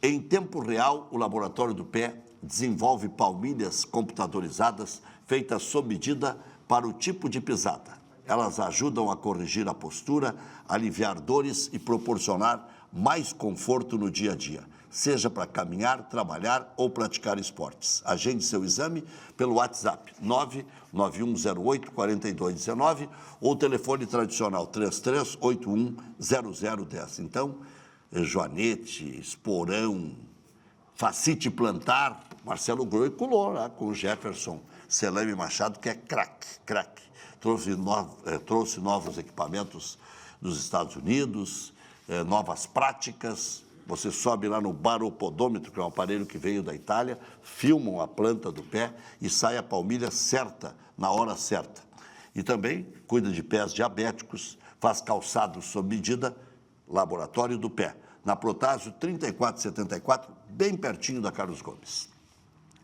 Em tempo real, o Laboratório do Pé desenvolve palmilhas computadorizadas feitas sob medida para o tipo de pisada. Elas ajudam a corrigir a postura, aliviar dores e proporcionar mais conforto no dia a dia, seja para caminhar, trabalhar ou praticar esportes. Agende seu exame pelo WhatsApp 99108-4219 ou telefone tradicional 3381-0010. Então, joanete, esporão, facite plantar, Marcelo Groi colou lá com o Jefferson Seleme Machado, que é craque. Trouxe novos equipamentos dos Estados Unidos, novas práticas. Você sobe lá no baropodômetro, que é um aparelho que veio da Itália, filmam a planta do pé e sai a palmilha certa, na hora certa. E também cuida de pés diabéticos, faz calçados sob medida, Laboratório do Pé, na Protásio 3474, bem pertinho da Carlos Gomes.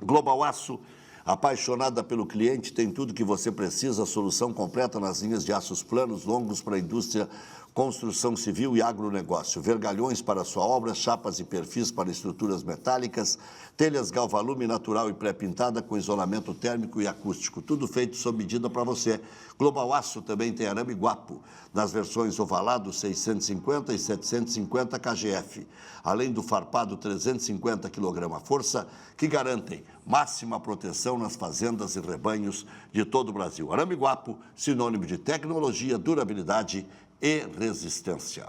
Global Aço, apaixonada pelo cliente, tem tudo que você precisa, solução completa nas linhas de aços planos, longos para a indústria, construção civil e agronegócio, vergalhões para sua obra, chapas e perfis para estruturas metálicas, telhas galvalume natural e pré-pintada com isolamento térmico e acústico, tudo feito sob medida para você. Global Aço também tem arame guapo, nas versões ovalado 650 e 750 kgf, além do farpado 350 kg força, que garantem máxima proteção nas fazendas e rebanhos de todo o Brasil. Arame guapo, sinônimo de tecnologia, durabilidade e resistência.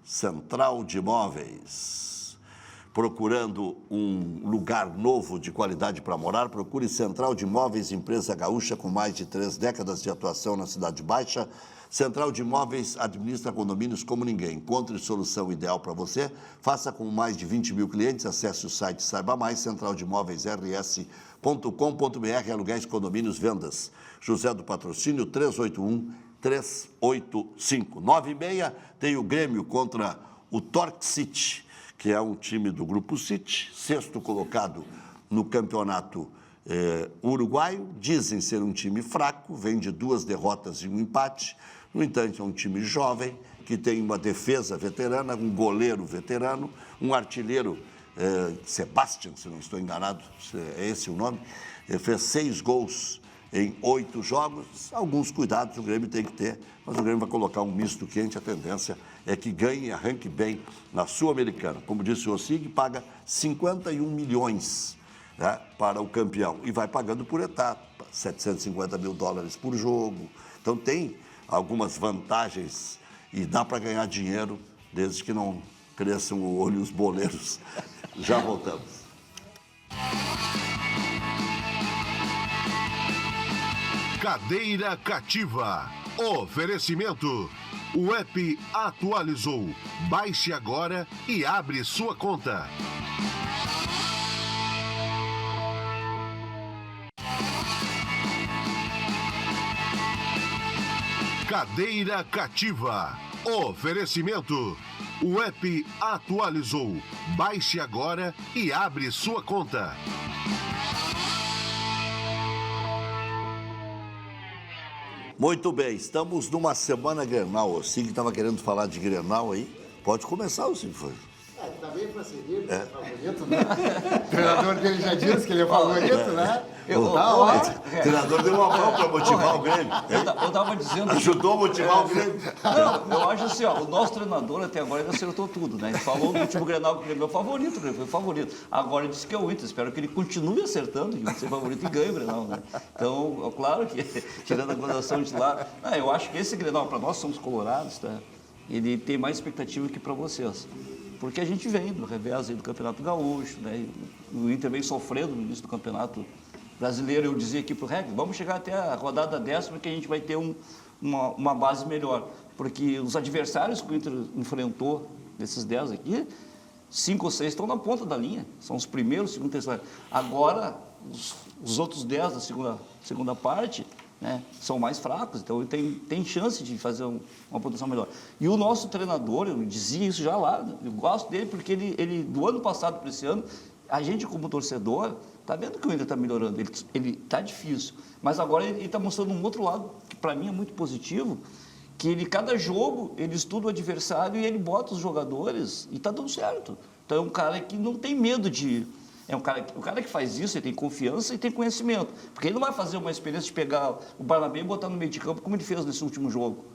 Central de Imóveis. Procurando um lugar novo de qualidade para morar, procure Central de Imóveis, empresa gaúcha com mais de 3 décadas de atuação na Cidade Baixa. Central de Imóveis administra condomínios como ninguém. Encontre solução ideal para você. Faça com mais de 20 mil clientes. Acesse o site Saiba Mais, centraldeimóveisrs.com.br, aluguéis, condomínios, vendas. José do Patrocínio, 381-385. 9h30 tem o Grêmio contra o Torque City, que é um time do Grupo City, 6º colocado no campeonato uruguaio. Dizem ser um time fraco, vem de 2 derrotas e um empate. No entanto, é um time jovem, que tem uma defesa veterana, um goleiro veterano, um artilheiro Sebastian, se não estou enganado, é esse o nome, ele fez 6 gols em 8 jogos. Alguns cuidados o Grêmio tem que ter, mas o Grêmio vai colocar um misto quente. A tendência é que ganhe e arranque bem na Sul-Americana. Como disse o Ossig, paga 51 milhões, né, para o campeão e vai pagando por etapa, 750 mil dólares por jogo. Então tem algumas vantagens e dá para ganhar dinheiro desde que não cresçam o olho os boleiros. Já voltamos. Cadeira Cativa. Oferecimento. O app atualizou. Baixe agora e abre sua conta. Cadeira Cativa. Oferecimento. O app atualizou. Baixe agora e abre sua conta. Muito bem, estamos numa semana Grenal. O Sig estava querendo falar de Grenal aí. Pode começar, o Sig. Tá bem para seguir, favorito, né? O treinador dele já disse que ele é favorito, né? O treinador deu uma mão para motivar o Grêmio. Eu estava dizendo... Ajudou a motivar o Grêmio. Não, eu acho assim, ó, o nosso treinador até agora ele acertou tudo, né? Ele falou no último Grenal que o Grêmio é o favorito, o Grêmio foi o favorito. Agora ele disse que é o Inter, espero que ele continue acertando, que vai ser favorito e ganhe o Grenal, né? Então, claro que, tirando a condenação de lá, eu acho que esse Grenal, para nós somos colorados, tá? Ele tem mais expectativa que para vocês. Porque a gente vem do revés aí do Campeonato Gaúcho, né? O Inter vem sofrendo no início do Campeonato Brasileiro. Eu dizia aqui para o Reg, vamos chegar até a rodada 10ª que a gente vai ter uma base melhor. Porque os adversários que o Inter enfrentou, desses 10 aqui, 5 ou 6 estão na ponta da linha. São os primeiros, segundo, terceiro. Agora, os outros 10 da segunda parte, né, são mais fracos, então ele tem chance de fazer uma produção melhor. E o nosso treinador, eu dizia isso já lá, eu gosto dele porque ele do ano passado para esse ano, a gente como torcedor, está vendo que o Inter está melhorando, ele está difícil, mas agora ele está mostrando um outro lado, que para mim é muito positivo, que cada jogo, ele estuda o adversário e ele bota os jogadores e está dando certo. Então é um cara que não tem medo de... o cara que faz isso, ele tem confiança e tem conhecimento. Porque ele não vai fazer uma experiência de pegar o Barnabé e botar no meio de campo, como ele fez nesse último jogo.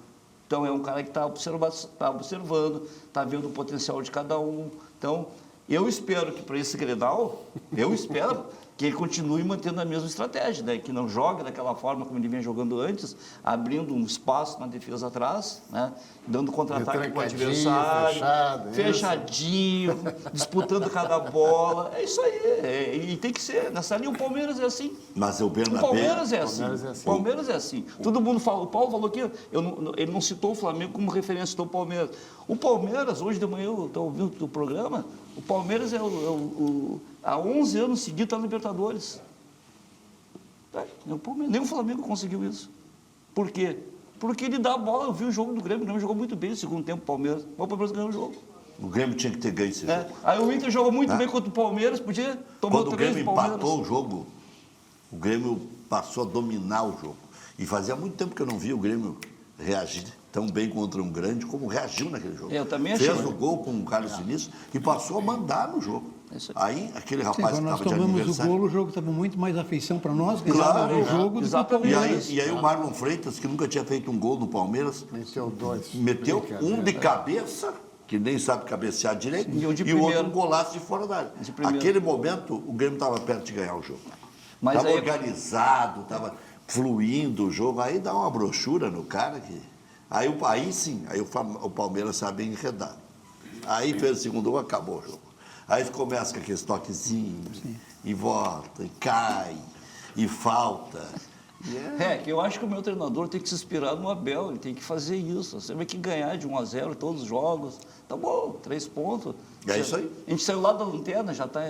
Então, é um cara que está observando, está vendo o potencial de cada um. Então, eu espero que para esse Grenal, que ele continue mantendo a mesma estratégia, né? Que não jogue daquela forma como ele vinha jogando antes, abrindo um espaço na defesa atrás, né? Dando contra-ataque para o adversário, fechadinho, disputando cada bola. É isso aí, e tem que ser. Nessa linha o Palmeiras é assim. Mas o Bernabé... Palmeiras é assim. Palmeiras é assim. Todo mundo fala, o Paulo falou que ele não citou o Flamengo como referência, citou o Palmeiras. O Palmeiras, hoje de manhã eu estou ouvindo o programa, o Palmeiras há 11 anos seguidos está na Libertadores. Nem o Flamengo conseguiu isso. Por quê? Porque ele dá a bola. Eu vi o jogo do Grêmio, o Grêmio jogou muito bem no segundo tempo, o Palmeiras. Mas o Palmeiras ganhou o jogo. O Grêmio tinha que ter ganho esse jogo. Aí o Inter jogou muito bem contra o Palmeiras, podia tomar 3 Quando o Grêmio Palmeiras. empatou o jogo, o Grêmio passou a dominar o jogo. E fazia muito tempo que eu não via o Grêmio reagir tão bem contra um grande como reagiu naquele jogo. Eu também achei. Fez o gol com o Carlos Vinícius e passou a mandar no jogo. Aí, aquele rapaz que nós estava de tomamos aniversário... o gol, o jogo estava muito mais afeição para nós, Claro, o jogo do que o Palmeiras. E aí o Marlon Freitas, que nunca tinha feito um gol no Palmeiras, meteu um de cabeça, que nem sabe cabecear direito, e o outro um golaço de fora da área. Aquele momento, o Grêmio estava perto de ganhar o jogo. Estava organizado, estava fluindo o jogo, aí dá uma brochura no cara que... Aí sim, o Palmeiras sabe enredar. Aí fez o segundo gol, acabou o jogo. Aí começa com aqueles toquezinhos, e volta, e cai, e falta. Que eu acho que o meu treinador tem que se inspirar no Abel, ele tem que fazer isso. Você vai que ganhar de 1-0 todos os jogos. Tá bom, 3 pontos. É isso aí. A gente saiu lá da lanterna, já está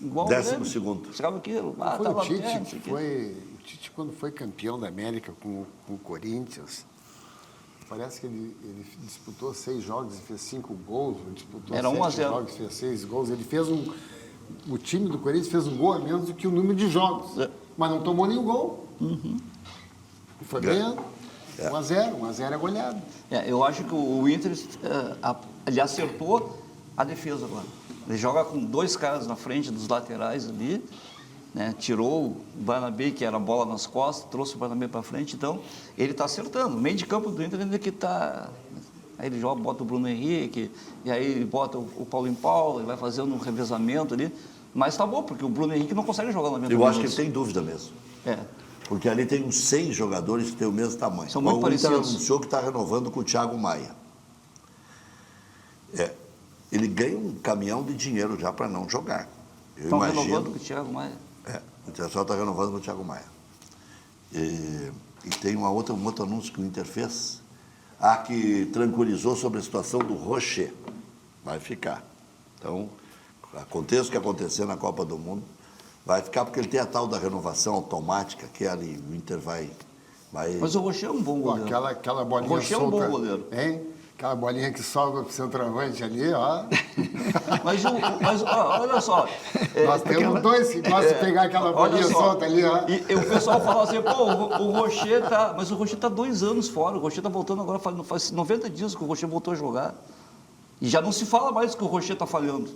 igual 12º. Chegava aqui, tá foi lanterna. O Tite, quando foi campeão da América com o Corinthians, parece que ele disputou 6 jogos e fez 5 gols. Disputou Era 7 1-0. jogos e fez 6 gols. Ele fez o time do Corinthians fez um gol a menos do que o número de jogos. Mas não tomou nenhum gol. E foi ganhando. 1-0 é goleado. Eu acho que o Inter ele acertou a defesa agora. Ele joga com 2 caras na frente dos laterais ali, né? Tirou o Barnabé, que era a bola nas costas, trouxe o Barnabé para frente, então ele está acertando. O meio de campo do Inter ainda que está... Aí ele joga, bota o Bruno Henrique, e aí ele bota o Paulinho Paulo, e vai fazendo um revezamento ali. Mas tá bom, porque o Bruno Henrique não consegue jogar 90 Eu acho que minutos. ele tem dúvida mesmo. É. Porque ali tem uns 6 jogadores que têm o mesmo tamanho. São muito o Inter parecidos. anunciou que está renovando com o Thiago Maia. Ele ganha um caminhão de dinheiro já para não jogar. Eu Estão imagino. renovando com o Thiago Maia. O Internacional está renovando com o Thiago Maia. E tem um outro anúncio que o Inter fez, que tranquilizou sobre a situação do Rocher. Vai ficar. Então, aconteça o que acontecer na Copa do Mundo, vai ficar, porque ele tem a tal da renovação automática, que ali o Inter vai... Mas o Rocher é um bom Pô, goleiro. aquela bolinha O Rocher é um solta, bom goleiro. hein? Aquela bolinha que sobra pro centroavante ali, ó. Mas olha só. Nós temos 2 que gostam de pegar aquela olha bolinha só, solta ali, ó. E o pessoal fala assim, pô, o Rocher tá... Mas o Rocher tá 2 anos fora, o Rocher tá voltando agora, faz 90 dias que o Rocher voltou a jogar. E já não se fala mais que o Rocher tá falhando,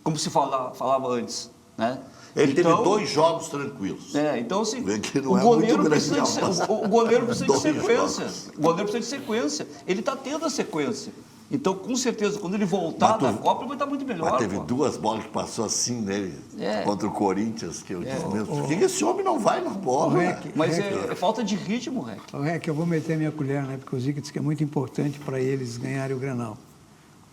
como se falava antes, né? Ele Então, teve 2 jogos tranquilos. Então assim, Vê que não o é goleiro muito precisa grande, de, não. o goleiro precisa de 2 sequência. jogos. O goleiro precisa de sequência. Ele está tendo a sequência. Então, com certeza, quando ele voltar da Copa, ele vai estar muito melhor. Mas teve pô. 2 bolas que passou assim nele, contra o Corinthians, que eu disse mesmo, por que esse homem não vai na bola? Mas é falta de ritmo, Rec. Eu vou meter minha colher, né? Porque o Zica disse que é muito importante para eles ganharem o Grenal.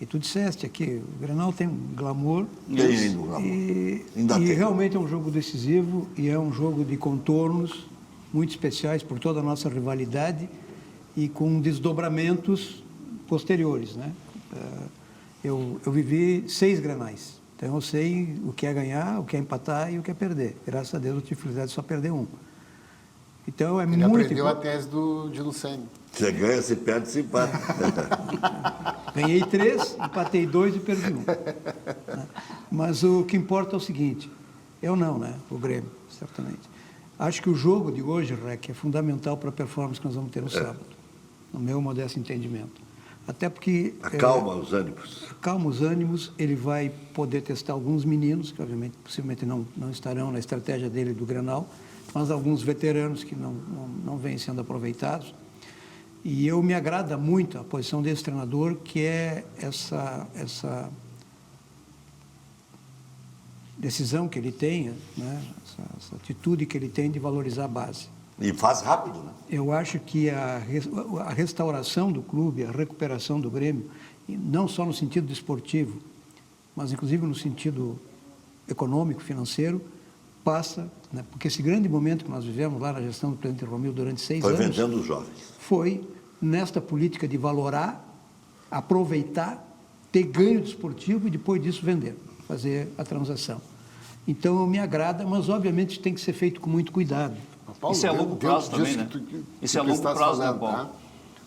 E tu disseste aqui, o Grenal tem um glamour. Tem um glamour. Ainda E tem. realmente é um jogo decisivo e é um jogo de contornos muito especiais por toda a nossa rivalidade e com desdobramentos posteriores, né? Eu vivi 6 Grenais, então eu sei o que é ganhar, o que é empatar e o que é perder. Graças a Deus eu tive felicidade de só perder um. Então é Ele muito aprendeu a importante. tese de Lucene. Você ganha, se perde, se empata. Ganhei 3, empatei 2 e perdi 1. Mas o que importa é o seguinte, eu não, né? O Grêmio, certamente. Acho que o jogo de hoje, Rec, é fundamental para a performance que nós vamos ter no sábado, no meu modesto entendimento. Até porque... Acalma os ânimos. Acalma os ânimos, ele vai poder testar alguns meninos, que obviamente, possivelmente não estarão na estratégia dele do Grenal, mas alguns veteranos que não vêm sendo aproveitados. E eu me agrada muito a posição desse treinador, que é essa decisão que ele tem, né? essa atitude que ele tem de valorizar a base. E faz rápido, né? Eu acho que a restauração do clube, a recuperação do Grêmio, não só no sentido desportivo, mas inclusive no sentido econômico, financeiro, passa, né? Porque esse grande momento que nós vivemos lá na gestão do presidente Romildo durante 6 Foi anos... vendendo os jovens. Foi nesta política de valorar, aproveitar, ter ganho desportivo e depois disso vender, fazer a transação. Então, me agrada, mas obviamente tem que ser feito com muito cuidado. Paulo, Isso é a longo prazo também, né? Isso é a longo prazo, né, Paulo?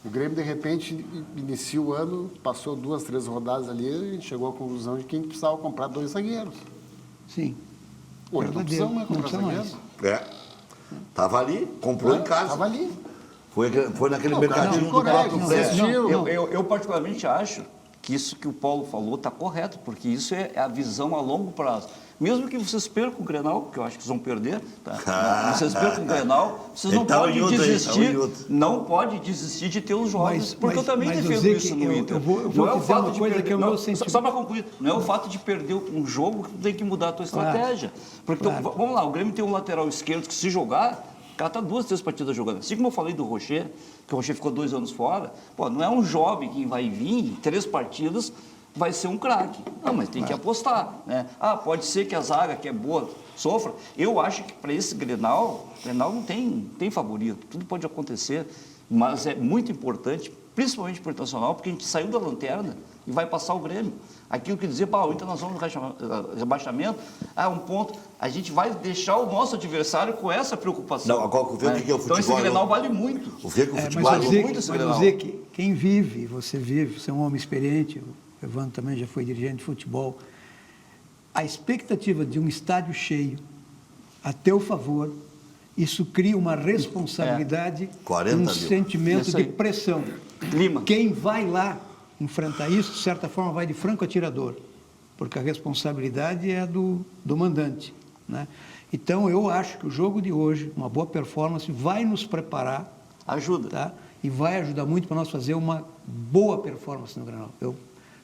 O Grêmio, de repente, inicia o ano, passou 2, 3 rodadas ali e chegou à conclusão de que a gente precisava comprar 2 zagueiros. Sim. Hoje não precisamos mais comprar zagueiro. Estava ali, comprou em casa. Estava ali. Foi naquele Não, mercadinho do correto, próprio não, prédio. Eu particularmente acho que isso que o Paulo falou está correto, porque isso é a visão a longo prazo. Mesmo que vocês percam o Grenal, que eu acho que vocês vão perder, tá? Vocês percam o Grenal, vocês não podem desistir, não pode desistir de ter os jovens, porque eu também defendo isso no Inter. Eu vou dizer uma coisa que é o meu sentimento. Só para concluir, não é o fato de perder um jogo que tem que mudar a tua estratégia. Porque, vamos lá, o Grêmio tem um lateral esquerdo que se jogar, o cara está 2, 3 partidas jogando. Assim como eu falei do Rocher, que o Rocher ficou 2 anos fora, pô, não é um jovem que vai vir em 3 partidas, vai ser um craque. Não, mas tem que apostar, né? Pode ser que a zaga, que é boa, sofra. Eu acho que para esse Grenal não tem favorito. Tudo pode acontecer, mas é muito importante, principalmente para o Internacional, porque a gente saiu da lanterna e vai passar o Grêmio. Aquilo que dizia, o Internacional no rebaixamento, um ponto. A gente vai deixar o nosso adversário com essa preocupação. Não, agora o que é o futebol. Então esse Grenal vale muito. O futebol mas vale muito esse Grenal. Dizer que quem vive, você é um homem experiente, o Evandro também já foi dirigente de futebol, a expectativa de um estádio cheio, a teu favor, isso cria uma responsabilidade, um sentimento de pressão. Clima. Quem vai lá enfrentar isso, de certa forma, vai de franco atirador, porque a responsabilidade é do mandante, né? Então, eu acho que o jogo de hoje, uma boa performance, vai nos preparar. Ajuda. Tá? E vai ajudar muito para nós fazer uma boa performance no Grenal. Eu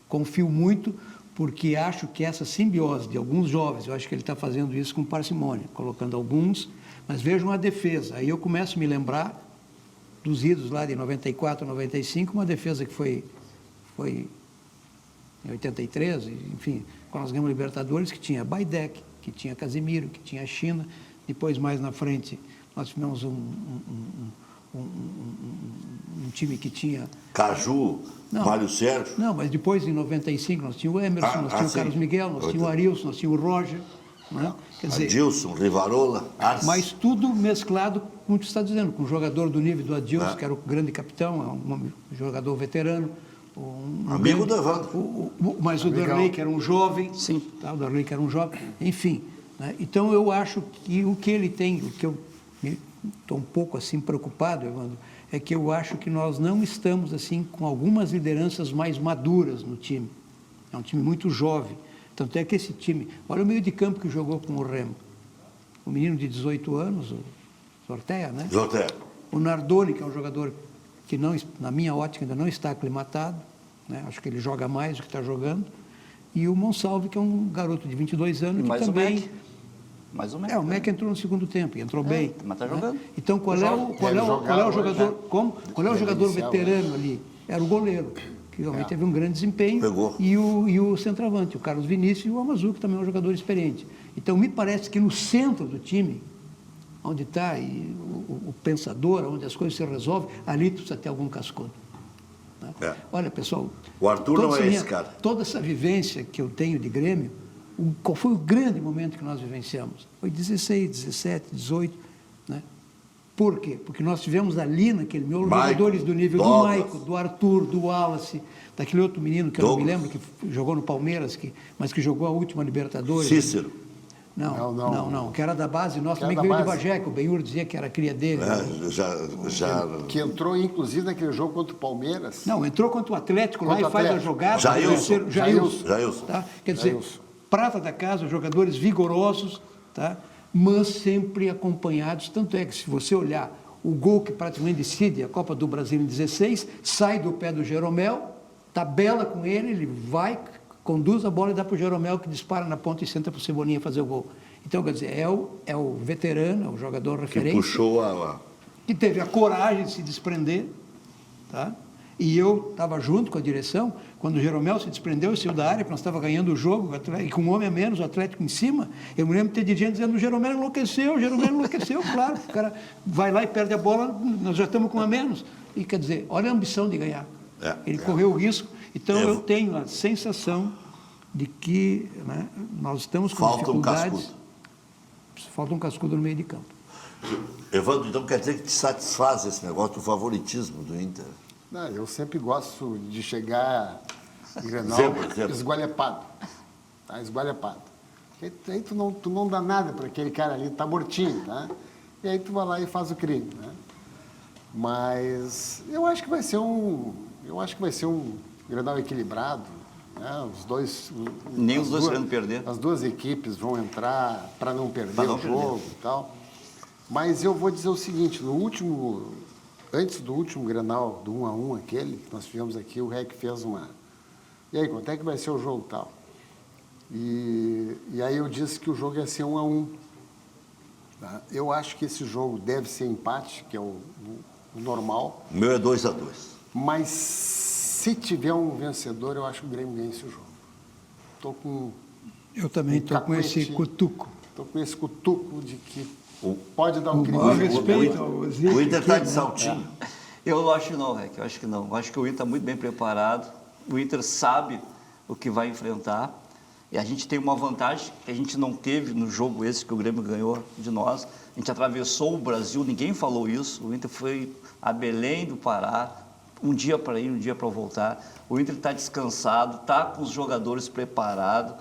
confio muito, porque acho que essa simbiose de alguns jovens, eu acho que ele está fazendo isso com parcimônia, colocando alguns, mas vejam a defesa. Aí eu começo a me lembrar dos idos lá de 94, 95, uma defesa que foi em 83, enfim, quando nós ganhamos Libertadores, que tinha Baidec, que tinha Casimiro, que tinha China. Depois, mais na frente, nós tivemos um time que tinha... Caju, Mário Sérgio. Não, mas depois, em 95, nós tínhamos o Emerson, nós tínhamos o Carlos Miguel, nós tínhamos o Arilson, nós tínhamos o Roger. Né? Quer dizer, Adilson, Rivarola, Arce. mas tudo mesclado, como tu está dizendo, com um jogador do nível do Adilson, que era o grande capitão, um jogador veterano. Amigo do Evandro. Mas o Darley, que era um jovem. Sim. Tá, o Darley, que era um jovem. Enfim, né? Então, eu acho que o que ele tem, o que eu estou um pouco assim preocupado, Evandro, é que eu acho que nós não estamos assim com algumas lideranças mais maduras no time. É um time muito jovem. Tanto é que esse time... Olha o meio de campo que jogou com o Remo. O menino de 18 anos, o Zortea, né? Zortea. O Nardoni, que é um jogador que, não, na minha ótica, ainda não está aclimatado, né? Acho que ele joga mais do que está jogando. E o Monsalve, que é um garoto de 22 anos, que mais também... o Mac. Mais o Mac. O Mac entrou no segundo tempo, e entrou bem. Mas está né? jogando. Então, qual é o jogador... Qual é o jogador veterano ali? Era o goleiro, que realmente teve um grande desempenho. Pegou. E o centroavante, o Carlos Vinícius, e o Amazu, que também é um jogador experiente. Então, me parece que no centro do time, onde está o pensador, onde as coisas se resolvem, ali precisa ter algum cascudo. Né? É. Olha, pessoal... O Arthur não é esse cara. Toda essa vivência que eu tenho de Grêmio, qual foi o grande momento que nós vivenciamos? Foi 16, 17, 18, né? Por quê? Porque nós tivemos ali naquele meu jogadores do nível do Maico, do Arthur, do Wallace, daquele outro menino que eu não me lembro, que jogou no Palmeiras, mas que jogou a última Libertadores. Cícero. Não, que era da base nossa, também que veio de Bagé, que o Benhur dizia que era cria dele. Que entrou, inclusive, naquele jogo contra o Palmeiras. Não, entrou contra o Atlético lá e faz a jogada. Jailson. Tá? Quer dizer, prata da casa, jogadores vigorosos, tá? Mas sempre acompanhados. Tanto é que, se você olhar o gol que praticamente decide a Copa do Brasil em 16, sai do pé do Jeromel, tabela com ele vai, conduz a bola e dá para o Jeromel, que dispara na ponta e senta para o Cebolinha fazer o gol. Então, quer dizer, é o veterano, é o jogador referente. Que puxou que teve a coragem de se desprender, tá? E eu estava junto com a direção, quando o Jeromel se desprendeu e saiu da área, porque nós estávamos ganhando o jogo, e com um homem a menos, o Atlético em cima, eu me lembro de ter de gente dizendo, o Jeromel enlouqueceu, claro, o cara vai lá e perde a bola, nós já estamos com um a menos. E quer dizer, olha a ambição de ganhar. Ele correu o risco, então eu tenho a sensação de que, né, nós estamos com dificuldades. Falta um cascudo no meio de campo. Evandro, então quer dizer que te satisfaz esse negócio do favoritismo do Inter? Não, eu sempre gosto de chegar em Grenal esgualepado. Tá? Esgualepado. Aí tu não dá nada para aquele cara ali, tá mortinho, tá? E aí tu vai lá e faz o crime, né? Mas eu acho que vai ser um Grenal equilibrado, né? Nem os dois querendo perder. As duas equipes vão entrar para não perder o jogo e tal. Mas eu vou dizer o seguinte, antes do último Grenal, do 1-1 aquele, que nós tivemos aqui, o REC fez uma... E aí, quanto é que vai ser o jogo e tal? E aí eu disse que o jogo ia ser 1-1. Tá? Eu acho que esse jogo deve ser empate, que é o normal. O meu é 2-2. Mas se tiver um vencedor, eu acho que o Grêmio ganha esse jogo. Eu também estou com esse cutuco. Estou com esse cutuco de que pode dar um crime. O Inter está de saltinho. Eu acho que não, Rec, eu acho que não. Eu acho que o Inter está muito bem preparado, o Inter sabe o que vai enfrentar, e a gente tem uma vantagem que a gente não teve no jogo esse que o Grêmio ganhou de nós. A gente atravessou o Brasil, ninguém falou isso, o Inter foi a Belém do Pará, um dia para ir, um dia para voltar. O Inter está descansado, está com os jogadores preparados,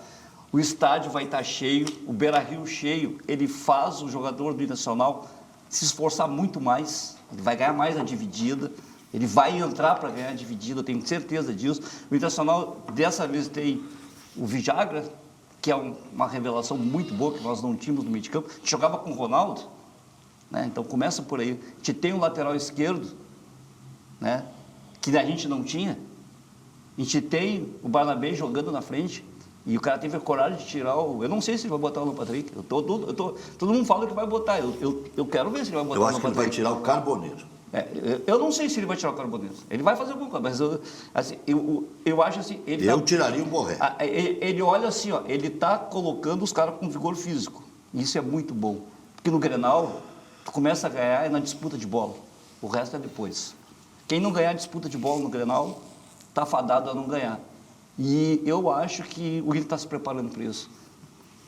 o estádio vai estar cheio, o Beira-Rio cheio, ele faz o jogador do Internacional se esforçar muito mais, ele vai ganhar mais a dividida, Ele vai entrar para ganhar dividido, eu tenho certeza disso. O Internacional, dessa vez, tem o Villagra, que é uma revelação muito boa, que nós não tínhamos no meio de campo. A gente jogava com o Ronaldo, né? Então começa por aí. A gente tem um lateral esquerdo, né? Que a gente não tinha. A gente tem o Barnabé jogando na frente. E o cara teve a coragem de tirar o... Eu não sei se ele vai botar o Alan Patrick. Todo mundo fala que vai botar. Eu quero ver se ele vai botar o Alan Patrick. Eu acho que ele vai tirar o Carboneiro. Eu não sei se ele vai tirar o Carboneiro. Ele vai fazer alguma coisa, mas eu acho assim... Eu tiraria o Borré. Ele olha assim, ó, ele está colocando os caras com vigor físico. Isso é muito bom. Porque no Grenal, tu começa a ganhar na disputa de bola. O resto é depois. Quem não ganhar a disputa de bola no Grenal, está fadado a não ganhar. E eu acho que o Inter está se preparando para isso.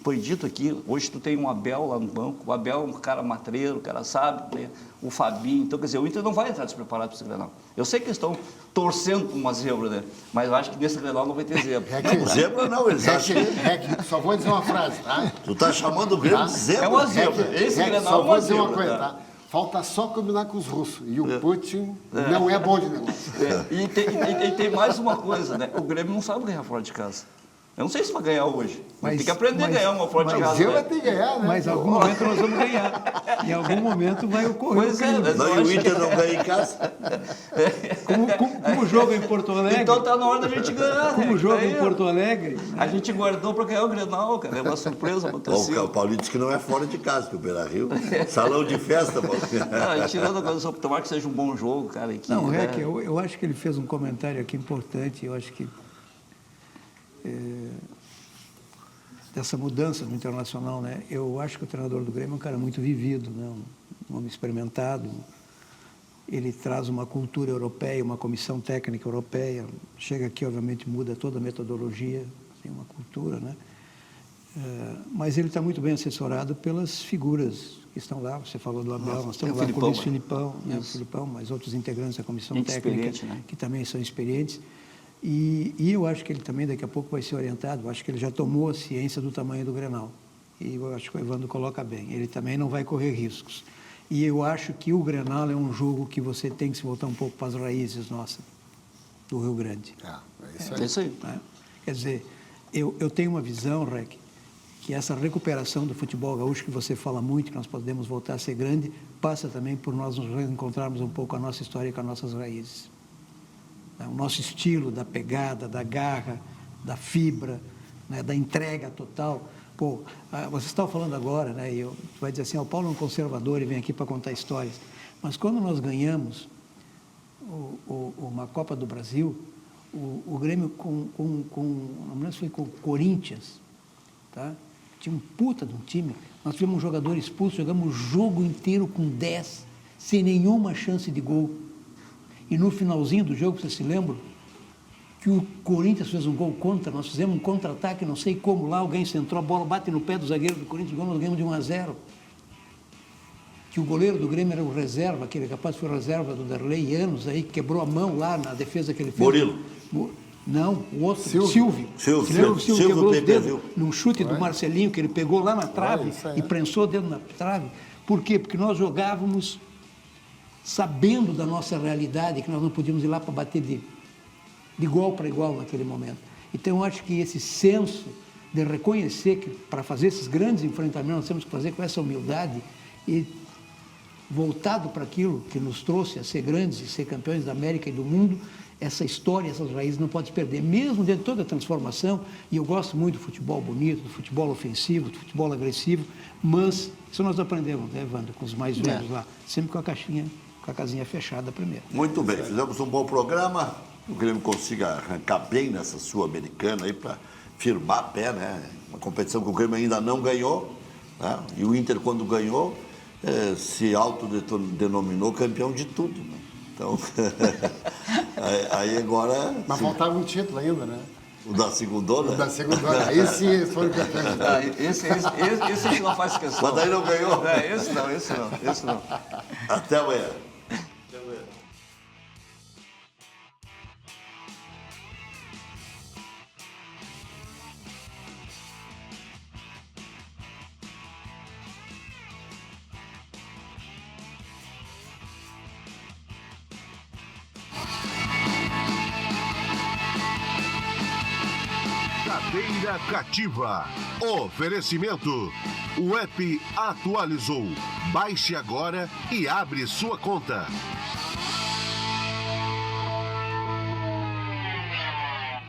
Foi dito aqui, hoje tu tem um Abel lá no banco, o Abel é um cara matreiro, o cara sabe, né? O Fabinho, então quer dizer, o Inter não vai entrar despreparado para esse Grenal. Eu sei que eles estão torcendo por uma zebra, né? Mas eu acho que nesse Grenal não vai ter zebra. Zebra não, eles acham que... Só vou dizer uma frase, tá? Tu tá chamando o Grêmio de zebra? É uma zebra. Esse Grenal só é uma vou dizer zebra. uma coisa, tá? Falta só combinar com os russos. E o Putin não é bom de negócio. E tem mais uma coisa, né? O Grêmio não sabe ganhar fora de casa. Eu não sei se vai ganhar hoje. Tem que aprender a ganhar uma fora de casa. Mas vai ter que ganhar, né? Mas em algum momento nós vamos ganhar. Em algum momento vai ocorrer. Pois é, mas Não, e o Inter não ganha em casa? Como o jogo é em Porto Alegre. Então tá na hora da gente ganhar. Como né? o jogo é Daí, em Porto Alegre. A gente guardou para ganhar o Grenal, cara. É uma surpresa. O Paulinho disse que não é fora de casa, que o Beira-Rio. Salão de festa, Paulinho. Não, tirando a coisa, tomara que seja um bom jogo, cara. Que, Não, né? Rec, eu acho que ele fez um comentário aqui importante. Eu acho que dessa mudança no Internacional, né? Eu acho que o treinador do Grêmio é um cara muito vivido, né? Um homem experimentado. Ele traz uma cultura europeia, uma comissão técnica europeia. Chega aqui, obviamente, muda toda a metodologia, tem uma cultura, né? Mas ele está muito bem assessorado pelas figuras que estão lá. Você falou do Abel, nós temos lá o Luiz Filipão, né? O Filipão, mas outros integrantes da comissão técnica, né? Que também são experientes. E eu acho que ele também daqui a pouco vai ser orientado. Eu acho que ele já tomou a ciência do tamanho do Grenal. E eu acho que o Evandro coloca bem. Ele também não vai correr riscos. E eu acho que o Grenal é um jogo que você tem que se voltar um pouco para as raízes nossas, do Rio Grande. É isso aí. Né? Quer dizer, eu tenho uma visão, Rec, que essa recuperação do futebol gaúcho, que você fala muito, que nós podemos voltar a ser grande, passa também por nós nos reencontrarmos um pouco a nossa história com as nossas raízes. O nosso estilo da pegada, da garra, da fibra, né, da entrega total. Pô, vocês estão falando agora, né, e tu vai dizer assim, o Paulo é um conservador e vem aqui para contar histórias. Mas quando nós ganhamos uma Copa do Brasil, o Grêmio não me lembro se foi com o Corinthians, tá? Tinha um puta de um time. Nós tivemos um jogador expulso, jogamos o jogo inteiro com 10, sem nenhuma chance de gol. E no finalzinho do jogo, vocês se lembram? Que o Corinthians fez um gol contra, nós fizemos um contra-ataque, não sei como lá, alguém centrou, a bola bate no pé do zagueiro do Corinthians, nós ganhamos de 1-0. Que o goleiro do Grêmio era o reserva, aquele capaz foi reserva do Darley, anos aí, quebrou a mão lá na defesa que ele fez. Murilo. Não, o outro, Silvio. Silvio quebrou os dedos num chute Ué? do Marcelinho, que ele pegou lá na trave isso aí. e prensou o dedo na trave. Por quê? Porque nós jogávamos sabendo da nossa realidade, que nós não podíamos ir lá para bater de igual para igual naquele momento. Então, eu acho que esse senso de reconhecer que para fazer esses grandes enfrentamentos nós temos que fazer com essa humildade e voltado para aquilo que nos trouxe a ser grandes e ser campeões da América e do mundo, essa história, essas raízes não pode se perder, mesmo dentro de toda a transformação, e eu gosto muito do futebol bonito, do futebol ofensivo, do futebol agressivo, mas isso nós aprendemos, né, Evandro, com os mais velhos lá, sempre com a casinha fechada primeiro. Muito bem, fizemos um bom programa. O Grêmio consiga arrancar bem nessa Sul-Americana aí para firmar pé, né? Uma competição que o Grêmio ainda não ganhou, né? E o Inter, quando ganhou, se autodenominou campeão de tudo, né? Então, aí agora... Mas faltava um título ainda, né? O da segundona? O da segundona. Aí sim, eles foram campeões. Esse a gente não faz questão. Mas daí não ganhou? Esse não. Até amanhã. Bandeira Cativa. Oferecimento. O app atualizou. Baixe agora e abre sua conta.